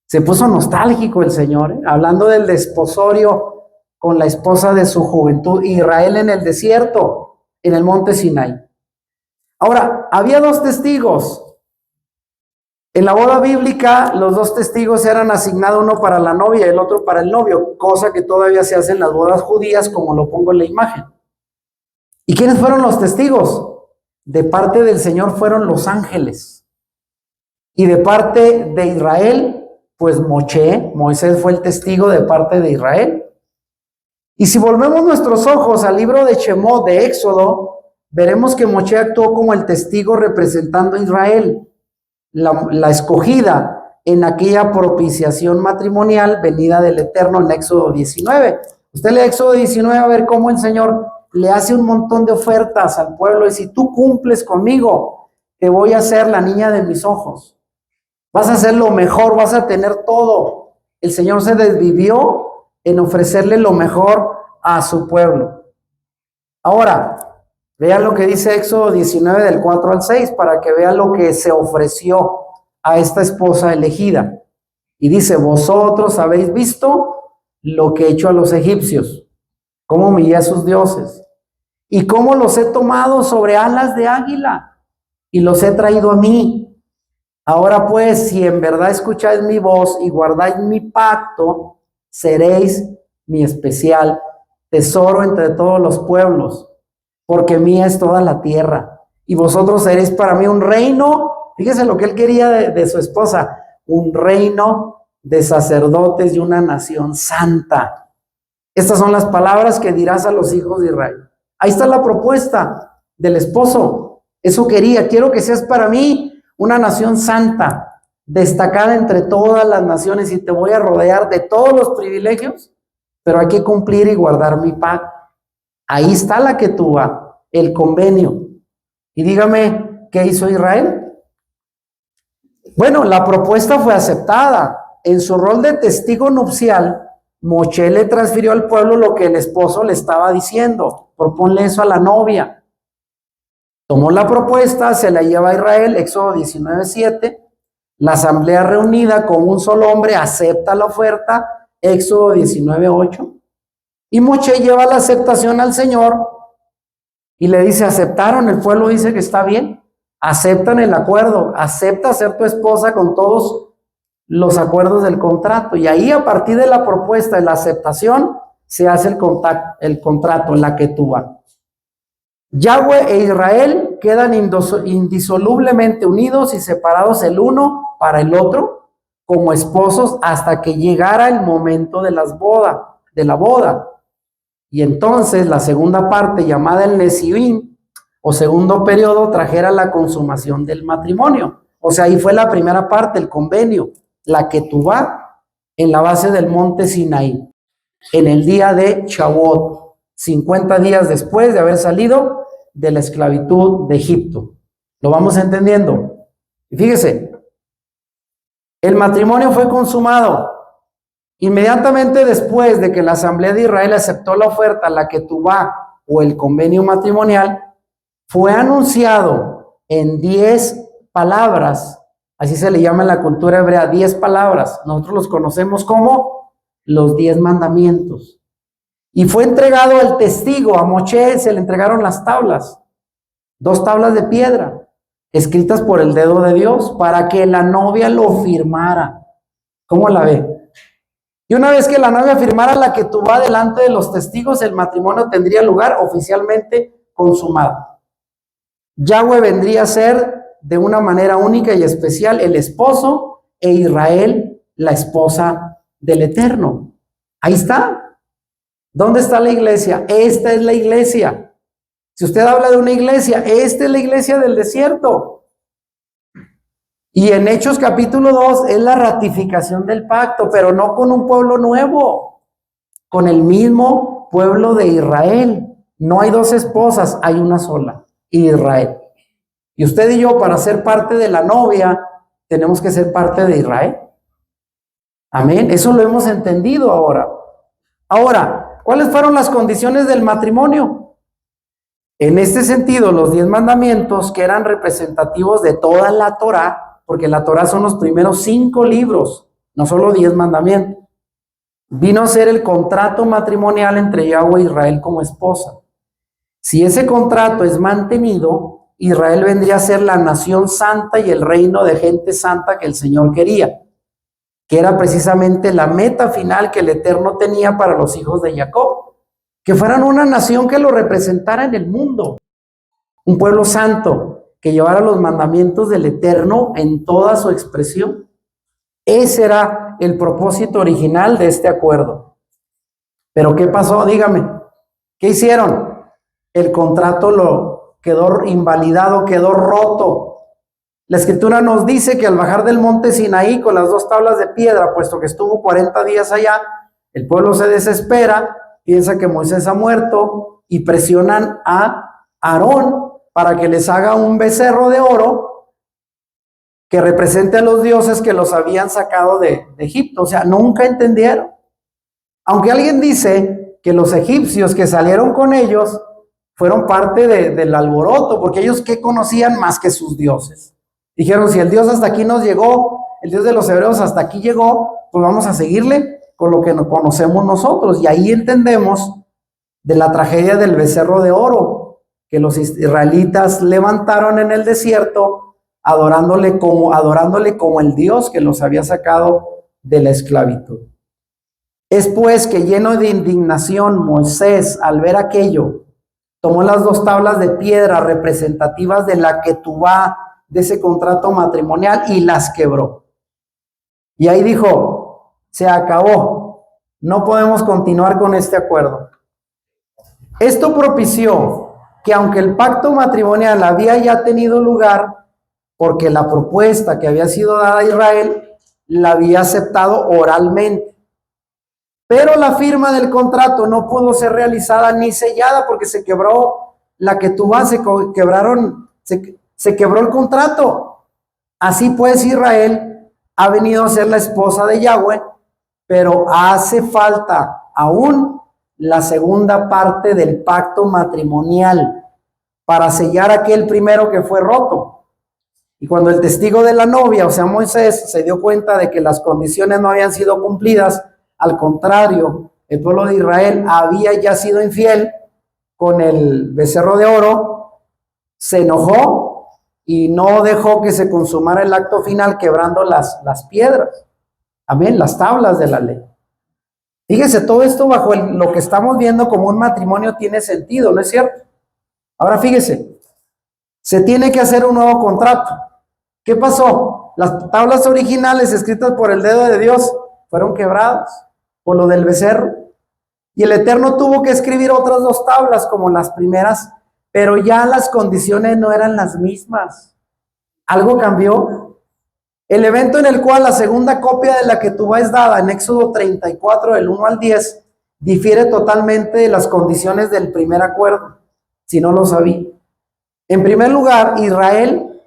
Se puso nostálgico el Señor, hablando del desposorio con la esposa de su juventud, Israel en el desierto, en el monte Sinai. Ahora, había dos testigos. En la boda bíblica, los dos testigos eran asignados, uno para la novia y el otro para el novio, cosa que todavía se hace en las bodas judías, como lo pongo en la imagen. ¿Y quiénes fueron los testigos? De parte del Señor fueron los ángeles. Y de parte de Israel, pues Moisés fue el testigo de parte de Israel. Y si volvemos nuestros ojos al libro de Shemot, de Éxodo, veremos que Moisés actuó como el testigo representando a Israel, la escogida en aquella propiciación matrimonial venida del Eterno en Éxodo 19. Usted lee Éxodo 19 a ver cómo el Señor le hace un montón de ofertas al pueblo y si tú cumples conmigo, te voy a hacer la niña de mis ojos. Vas a hacer lo mejor, vas a tener todo. El Señor se desvivió en ofrecerle lo mejor a su pueblo. Ahora, vean lo que dice Éxodo 19 del 4 al 6 para que vean lo que se ofreció a esta esposa elegida. Y dice, vosotros habéis visto lo que he hecho a los egipcios, cómo humillé a sus dioses y cómo los he tomado sobre alas de águila y los he traído a mí. Ahora pues, si en verdad escucháis mi voz y guardáis mi pacto, seréis mi especial tesoro entre todos los pueblos, porque mía es toda la tierra, y vosotros seréis para mí un reino. Fíjese lo que él quería de su esposa, un reino de sacerdotes y una nación santa. Estas son las palabras que dirás a los hijos de Israel. Ahí está la propuesta del esposo. Eso quería, quiero que seas para mí una nación santa, destacada entre todas las naciones, y te voy a rodear de todos los privilegios, pero hay que cumplir y guardar mi pacto. Ahí está la ketubá, el convenio. Y dígame, ¿qué hizo Israel? Bueno, la propuesta fue aceptada. En su rol de testigo nupcial, Moisés le transfirió al pueblo lo que el esposo le estaba diciendo. Proponle eso a la novia. Tomó la propuesta, se la lleva a Israel, Éxodo 19:7. La asamblea reunida con un solo hombre acepta la oferta, Éxodo 19:8. Y Moisés lleva la aceptación al Señor y le dice, aceptaron, el pueblo dice que está bien, aceptan el acuerdo, acepta ser tu esposa con todos los acuerdos del contrato. Y ahí a partir de la propuesta de la aceptación se hace el contrato en la ketubá. Yahweh e Israel quedan indisolublemente unidos y separados el uno para el otro como esposos hasta que llegara el momento de la boda. Y entonces la segunda parte, llamada el Nesivín, o segundo periodo, trajera la consumación del matrimonio. O sea, ahí fue la primera parte, el convenio, la ketubá, en la base del monte Sinaí, en el día de Shavuot, 50 días después de haber salido de la esclavitud de Egipto. ¿Lo vamos entendiendo? Y fíjese, el matrimonio fue consumado. Inmediatamente después de que la Asamblea de Israel aceptó la oferta, la ketubá o el convenio matrimonial, fue anunciado en 10 palabras, así se le llama en la cultura hebrea, 10 palabras. Nosotros los conocemos como los 10 mandamientos. Y fue entregado al testigo, a Moisés se le entregaron las tablas, 2 tablas de piedra, escritas por el dedo de Dios, para que la novia lo firmara. ¿Cómo la ve? Y una vez que la novia firmara la ketubá delante de los testigos, el matrimonio tendría lugar oficialmente consumado. Yahweh vendría a ser de una manera única y especial el esposo e Israel la esposa del Eterno. Ahí está. ¿Dónde está la iglesia? Esta es la iglesia. Si usted habla de una iglesia, esta es la iglesia del desierto. Y en Hechos capítulo 2 es la ratificación del pacto, pero no con un pueblo nuevo, con el mismo pueblo de Israel. No hay 2 esposas, hay una sola, Israel. Y usted y yo, para ser parte de la novia, tenemos que ser parte de Israel. Amén. Eso lo hemos entendido ahora. Ahora, ¿cuáles fueron las condiciones del matrimonio? En este sentido, los 10 mandamientos, que eran representativos de toda la Torá, porque la Torá son los primeros 5 libros, no solo 10 mandamientos, vino a ser el contrato matrimonial entre Yahweh e Israel como esposa. Si ese contrato es mantenido, Israel vendría a ser la nación santa y el reino de gente santa que el Señor quería, que era precisamente la meta final que el Eterno tenía para los hijos de Jacob, que fueran una nación que lo representara en el mundo, un pueblo santo que llevara los mandamientos del Eterno en toda su expresión. Ese era el propósito original de este acuerdo. Pero ¿qué pasó? Dígame, ¿qué hicieron? El contrato lo quedó invalidado, quedó roto. La Escritura nos dice que al bajar del monte Sinaí con las 2 tablas de piedra, puesto que estuvo 40 días allá, el pueblo se desespera, piensa que Moisés ha muerto y presionan a Aarón para que les haga un becerro de oro que represente a los dioses que los habían sacado de Egipto. O sea, nunca entendieron. Aunque alguien dice que los egipcios que salieron con ellos fueron parte del alboroto, porque ellos ¿qué conocían más que sus dioses? Dijeron, si el Dios hasta aquí nos llegó, el Dios de los hebreos hasta aquí llegó, pues vamos a seguirle con lo que nos conocemos nosotros. Y ahí entendemos de la tragedia del becerro de oro que los israelitas levantaron en el desierto, adorándole como el Dios que los había sacado de la esclavitud. Es pues que lleno de indignación Moisés, al ver aquello, tomó las 2 tablas de piedra representativas de la ketubá, de ese contrato matrimonial, y las quebró. Y ahí dijo, se acabó, no podemos continuar con este acuerdo. Esto propició que aunque el pacto matrimonial había ya tenido lugar, porque la propuesta que había sido dada a Israel la había aceptado oralmente, pero la firma del contrato no pudo ser realizada ni sellada porque se quebró la ketubá, se quebró el contrato. Así pues, Israel ha venido a ser la esposa de Yahweh, pero hace falta aún la segunda parte del pacto matrimonial para sellar aquel primero que fue roto. Y cuando el testigo de la novia, o sea Moisés, se dio cuenta de que las condiciones no habían sido cumplidas, al contrario, el pueblo de Israel había ya sido infiel con el becerro de oro, se enojó y no dejó que se consumara el acto final quebrando las piedras. Amén, las tablas de la ley. Fíjese, todo esto bajo lo que estamos viendo como un matrimonio tiene sentido, ¿no es cierto? Ahora fíjese, se tiene que hacer un nuevo contrato. ¿Qué pasó? Las tablas originales escritas por el dedo de Dios fueron quebradas por lo del becerro. Y el Eterno tuvo que escribir otras 2 tablas como las primeras, pero ya las condiciones no eran las mismas. Algo cambió. El evento en el cual la segunda copia de la ketubá es dada en Éxodo 34, del 1 al 10, difiere totalmente de las condiciones del primer acuerdo, si no lo sabía. En primer lugar, Israel,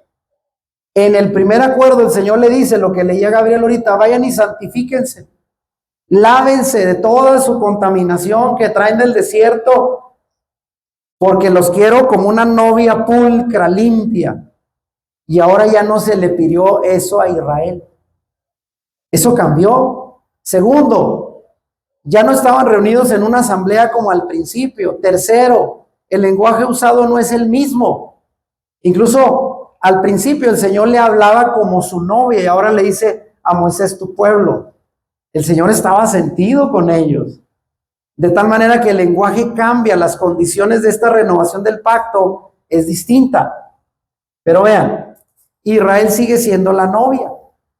en el primer acuerdo, el Señor le dice lo que leía Gabriel ahorita: vayan y santifíquense, lávense de toda su contaminación que traen del desierto, porque los quiero como una novia pulcra, limpia. Y ahora ya no se le pidió eso a Israel. Eso cambió. Segundo, ya no estaban reunidos en una asamblea como al principio. Tercero, el lenguaje usado no es el mismo. Incluso al principio el Señor le hablaba como su novia y ahora le dice a Moisés, tu pueblo. El Señor estaba sentido con ellos. De tal manera que el lenguaje cambia, las condiciones de esta renovación del pacto es distinta. Pero vean, Israel sigue siendo la novia.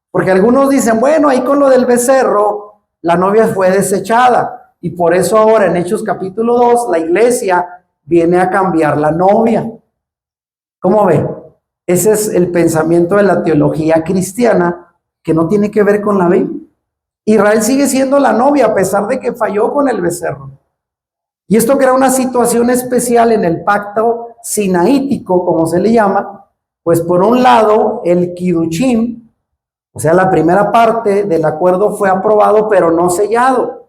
Porque algunos dicen, bueno, ahí con lo del becerro, la novia fue desechada. Y por eso ahora en Hechos capítulo 2, la iglesia viene a cambiar la novia. ¿Cómo ve? Ese es el pensamiento de la teología cristiana que no tiene que ver con la Biblia. Israel sigue siendo la novia a pesar de que falló con el becerro. Y esto crea una situación especial en el pacto sinaítico, como se le llama, pues por un lado el Kiddushim, o sea, la primera parte del acuerdo fue aprobado pero no sellado.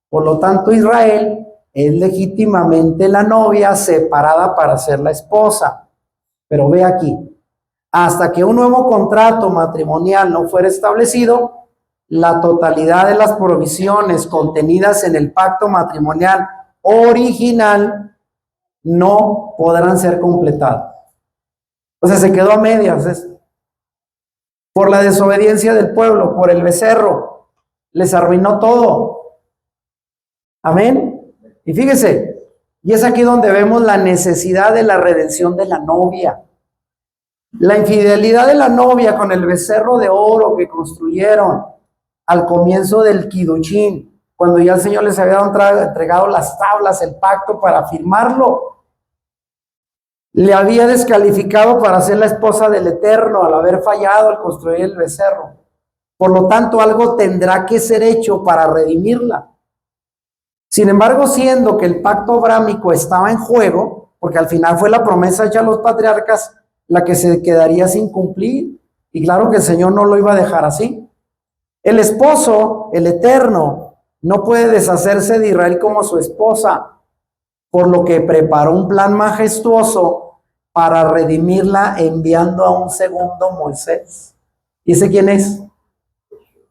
Por lo tanto, Israel es legítimamente la novia separada para ser la esposa. Pero ve aquí, hasta que un nuevo contrato matrimonial no fuera establecido, la totalidad de las provisiones contenidas en el pacto matrimonial original no podrán ser completadas. O sea, se quedó a medias. Por la desobediencia del pueblo, por el becerro, les arruinó todo. Amén. Y fíjese, y es aquí donde vemos la necesidad de la redención de la novia. La infidelidad de la novia con el becerro de oro que construyeron al comienzo del Kiduchín, cuando ya el Señor les había entregado las tablas, el pacto para firmarlo, le había descalificado para ser la esposa del Eterno al haber fallado al construir el becerro. Por lo tanto, algo tendrá que ser hecho para redimirla. Sin embargo, siendo que el pacto abrámico estaba en juego, porque al final fue la promesa hecha a los patriarcas la que se quedaría sin cumplir, y claro que el Señor no lo iba a dejar así. El esposo, el Eterno, no puede deshacerse de Israel como su esposa, por lo que preparó un plan majestuoso para redimirla enviando a un segundo Moisés. ¿Y ese quién es?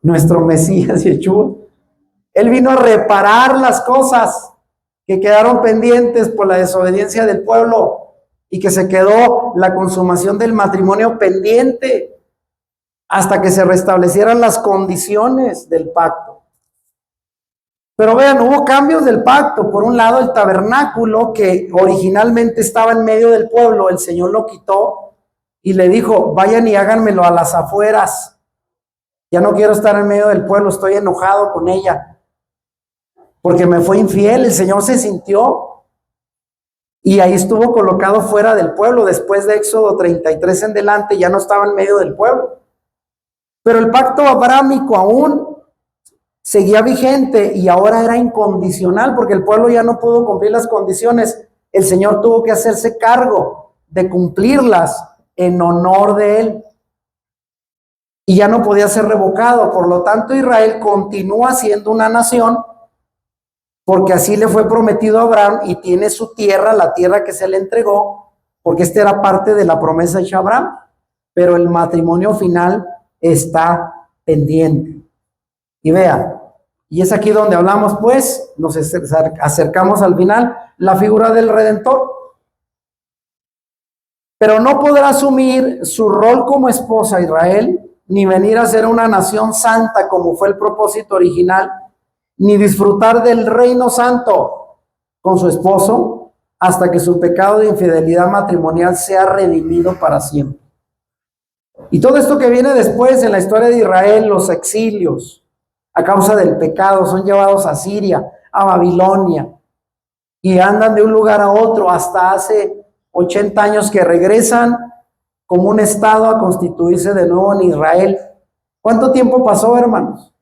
Nuestro Mesías Yeshua. Él vino a reparar las cosas que quedaron pendientes por la desobediencia del pueblo y que se quedó la consumación del matrimonio pendiente hasta que se restablecieran las condiciones del pacto. Pero vean, hubo cambios del pacto. Por un lado, el tabernáculo que originalmente estaba en medio del pueblo, el Señor lo quitó y le dijo, vayan y háganmelo a las afueras. Ya no quiero estar en medio del pueblo, estoy enojado con ella, porque me fue infiel. El Señor se sintió y ahí estuvo colocado fuera del pueblo. Después de Éxodo 33 en delante, ya no estaba en medio del pueblo. Pero el pacto abrámico aún seguía vigente y ahora era incondicional, porque el pueblo ya no pudo cumplir las condiciones. El Señor tuvo que hacerse cargo de cumplirlas en honor de Él. Y ya no podía ser revocado. Por lo tanto, Israel continúa siendo una nación, porque así le fue prometido a Abraham y tiene su tierra, la tierra que se le entregó, porque esta era parte de la promesa de Abraham. Pero el matrimonio final está pendiente. Y vea, y es aquí donde hablamos, pues, nos acercamos al final, la figura del Redentor. Pero no podrá asumir su rol como esposa Israel, ni venir a ser una nación santa como fue el propósito original, ni disfrutar del reino santo con su esposo hasta que su pecado de infidelidad matrimonial sea redimido para siempre. Y todo esto que viene después en la historia de Israel, los exilios, a causa del pecado, son llevados a Siria, a Babilonia, y andan de un lugar a otro hasta hace 80 años que regresan como un estado a constituirse de nuevo en Israel. ¿Cuánto tiempo pasó, hermanos?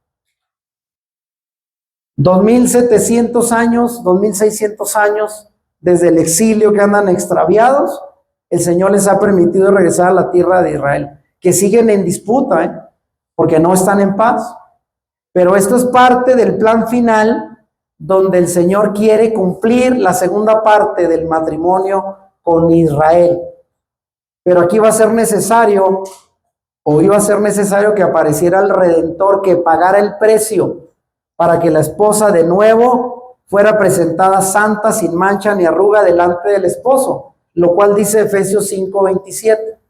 2700 años, 2600 años desde el exilio que andan extraviados. El Señor les ha permitido regresar a la tierra de Israel, que siguen en disputa, porque no están en paz. Pero esto es parte del plan final, donde el Señor quiere cumplir la segunda parte del matrimonio con Israel. Pero aquí va a ser necesario, o iba a ser necesario, que apareciera el Redentor, que pagara el precio para que la esposa de nuevo fuera presentada santa, sin mancha ni arruga delante del esposo, lo cual dice Efesios 5:27.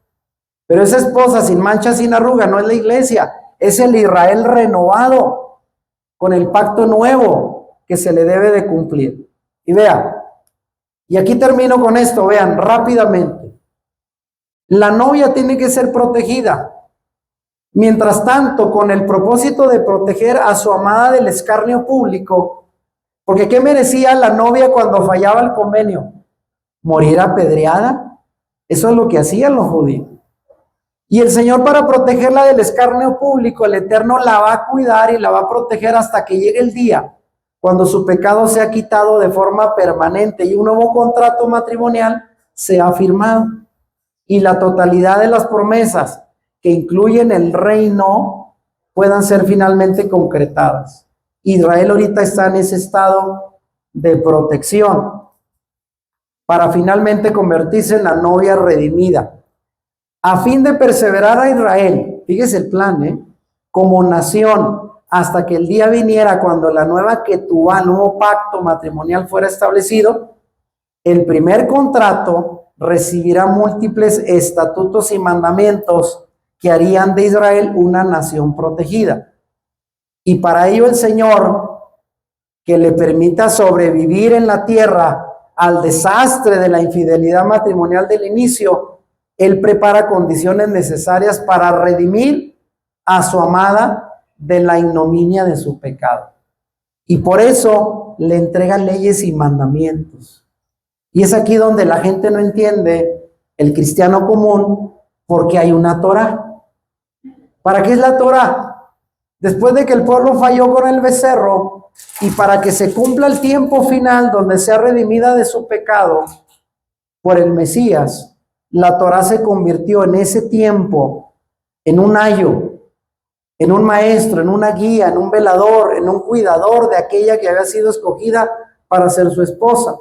Pero esa esposa sin mancha, sin arruga, no es la iglesia, es el Israel renovado con el pacto nuevo que se le debe de cumplir. Y vean, y aquí termino con esto, vean rápidamente. La novia tiene que ser protegida. Mientras tanto, con el propósito de proteger a su amada del escarnio público, porque ¿qué merecía la novia cuando fallaba el convenio? ¿Morir apedreada? Eso es lo que hacían los judíos. Y el Señor, para protegerla del escarnio público, el Eterno la va a cuidar y la va a proteger hasta que llegue el día cuando su pecado sea quitado de forma permanente y un nuevo contrato matrimonial sea firmado. Y la totalidad de las promesas que incluyen el reino puedan ser finalmente concretadas. Israel ahorita está en ese estado de protección para finalmente convertirse en la novia redimida, a fin de perseverar a Israel, fíjese el plan, como nación, hasta que el día viniera cuando la nueva Ketubá, nuevo pacto matrimonial fuera establecido. El primer contrato recibirá múltiples estatutos y mandamientos que harían de Israel una nación protegida. Y para ello el Señor, que le permita sobrevivir en la tierra al desastre de la infidelidad matrimonial del inicio, Él prepara condiciones necesarias para redimir a su amada de la ignominia de su pecado. Y por eso le entrega leyes y mandamientos. Y es aquí donde la gente no entiende, el cristiano común, porque hay una Torá. ¿Para qué es la Torá? Después de que el pueblo falló con el becerro y para que se cumpla el tiempo final donde sea redimida de su pecado por el Mesías, la Torá se convirtió en ese tiempo en un ayo, en un maestro, en una guía, en un velador, en un cuidador de aquella que había sido escogida para ser su esposa.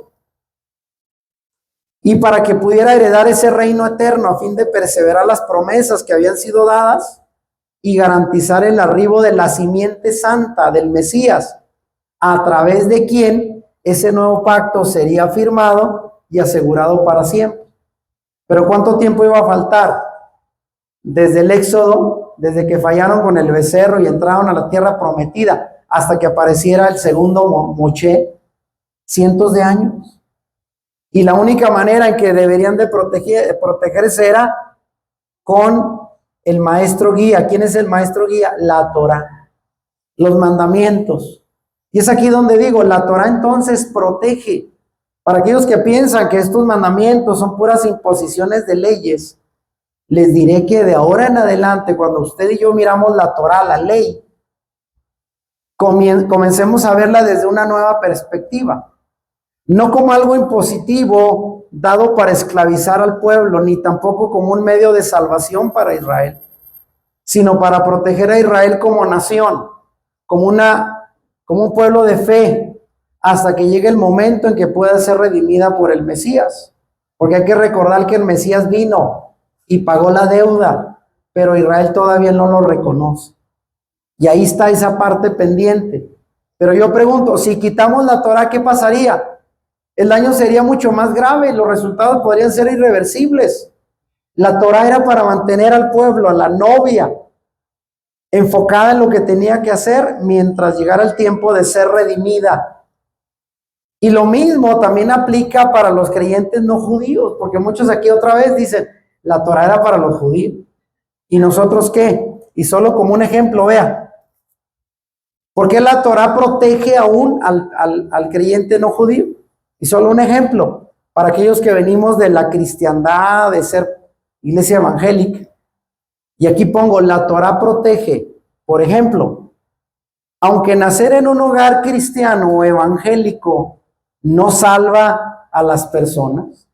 Y para que pudiera heredar ese reino eterno a fin de perseverar las promesas que habían sido dadas y garantizar el arribo de la simiente santa del Mesías, a través de quien ese nuevo pacto sería firmado y asegurado para siempre. Pero ¿cuánto tiempo iba a faltar? Desde el Éxodo, desde que fallaron con el becerro y entraron a la tierra prometida, hasta que apareciera el segundo Moshe, cientos de años. Y la única manera en que deberían de protegerse era con el maestro guía. ¿Quién es el maestro guía? La Torá, los mandamientos. Y es aquí donde digo, la Torá entonces protege. Para aquellos que piensan que estos mandamientos son puras imposiciones de leyes, les diré que de ahora en adelante, cuando usted y yo miramos la Torá, la ley, comencemos a verla desde una nueva perspectiva. No como algo impositivo dado para esclavizar al pueblo, ni tampoco como un medio de salvación para Israel, sino para proteger a Israel como nación, como un pueblo de fe, hasta que llegue el momento en que pueda ser redimida por el Mesías. Porque hay que recordar que el Mesías vino y pagó la deuda, pero Israel todavía no lo reconoce. Y ahí está esa parte pendiente. Pero yo pregunto, si quitamos la Torá, ¿qué pasaría? El daño sería mucho más grave, los resultados podrían ser irreversibles. La Torá era para mantener al pueblo, a la novia, enfocada en lo que tenía que hacer mientras llegara el tiempo de ser redimida. Y lo mismo también aplica para los creyentes no judíos, porque muchos aquí otra vez dicen, la Torá era para los judíos. ¿Y nosotros qué? Y solo como un ejemplo, vea, ¿por qué la Torá protege aún al creyente no judío? Y solo un ejemplo, para aquellos que venimos de la cristiandad, de ser iglesia evangélica. Y aquí pongo, la Torá protege, por ejemplo, aunque nacer en un hogar cristiano o evangélico no salva a las personas.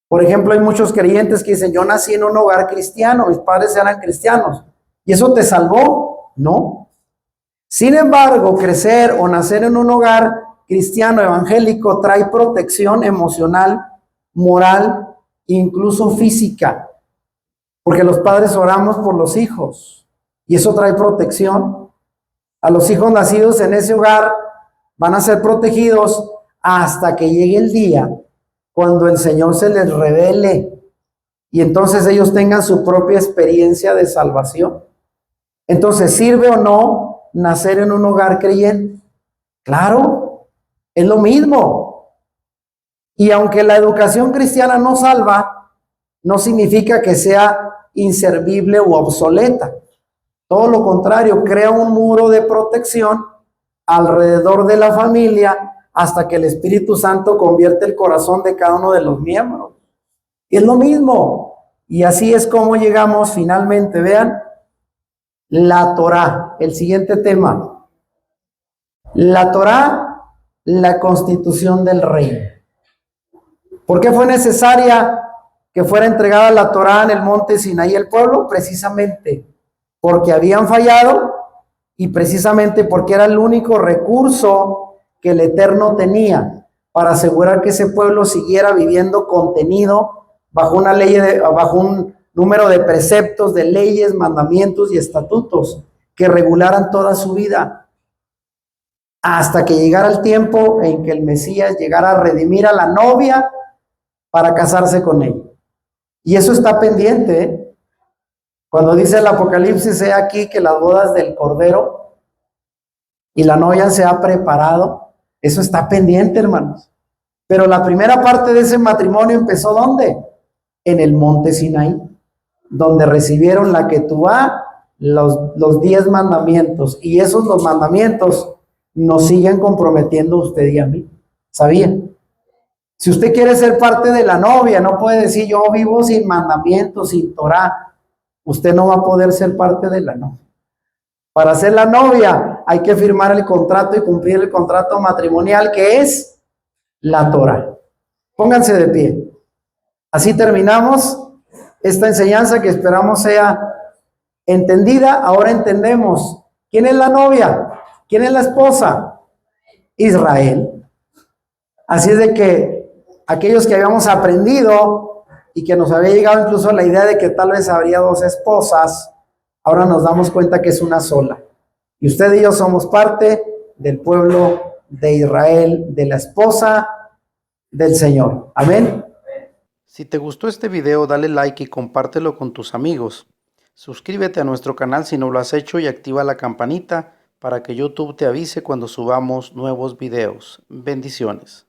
Por ejemplo, hay muchos creyentes que dicen, yo nací en un hogar cristiano, mis padres eran cristianos. ¿Y eso te salvó? No. Sin embargo, crecer o nacer en un hogar cristiano evangélico trae protección emocional, moral e incluso física, porque los padres oramos por los hijos y eso trae protección. A los hijos nacidos en ese hogar van a ser protegidos hasta que llegue el día cuando el Señor se les revele y entonces ellos tengan su propia experiencia de salvación. Entonces, ¿sirve o no nacer en un hogar creyente? Claro, es lo mismo. Y aunque la educación cristiana no salva, no significa que sea inservible u obsoleta. Todo lo contrario, crea un muro de protección alrededor de la familia hasta que el Espíritu Santo convierte el corazón de cada uno de los miembros. Y es lo mismo. Y así es como llegamos finalmente, vean, la Torá, el siguiente tema. La Torá, la constitución del reino. ¿Por qué fue necesaria que fuera entregada la Torá en el monte Sinaí al pueblo? Precisamente porque habían fallado y precisamente porque era el único recurso que el Eterno tenía para asegurar que ese pueblo siguiera viviendo contenido bajo una ley, bajo un número de preceptos, de leyes, mandamientos y estatutos que regularan toda su vida, hasta que llegara el tiempo en que el Mesías llegara a redimir a la novia para casarse con ella. Y eso está pendiente, ¿eh? Cuando dice el Apocalipsis, he aquí que las bodas del Cordero y la novia se ha preparado, eso está pendiente, hermanos. Pero la primera parte de ese matrimonio empezó ¿dónde? En el monte Sinaí, donde recibieron la Ketubá, los 10 mandamientos. Y esos los mandamientos nos siguen comprometiendo usted y a mí. ¿Sabía? Si usted quiere ser parte de la novia, no puede decir yo vivo sin mandamientos, sin Torah. Usted no va a poder ser parte de la novia. Para ser la novia hay que firmar el contrato y cumplir el contrato matrimonial que es la Torah. Pónganse de pie. Así terminamos esta enseñanza que esperamos sea entendida. Ahora entendemos quién es la novia, quién es la esposa. Israel. Así es de que aquellos que habíamos aprendido y que nos había llegado incluso la idea de que tal vez habría 2 esposas, ahora nos damos cuenta que es una sola. Y usted y yo somos parte del pueblo de Israel, de la esposa del Señor. Amén. Si te gustó este video, dale like y compártelo con tus amigos. Suscríbete a nuestro canal si no lo has hecho y activa la campanita para que YouTube te avise cuando subamos nuevos videos. Bendiciones.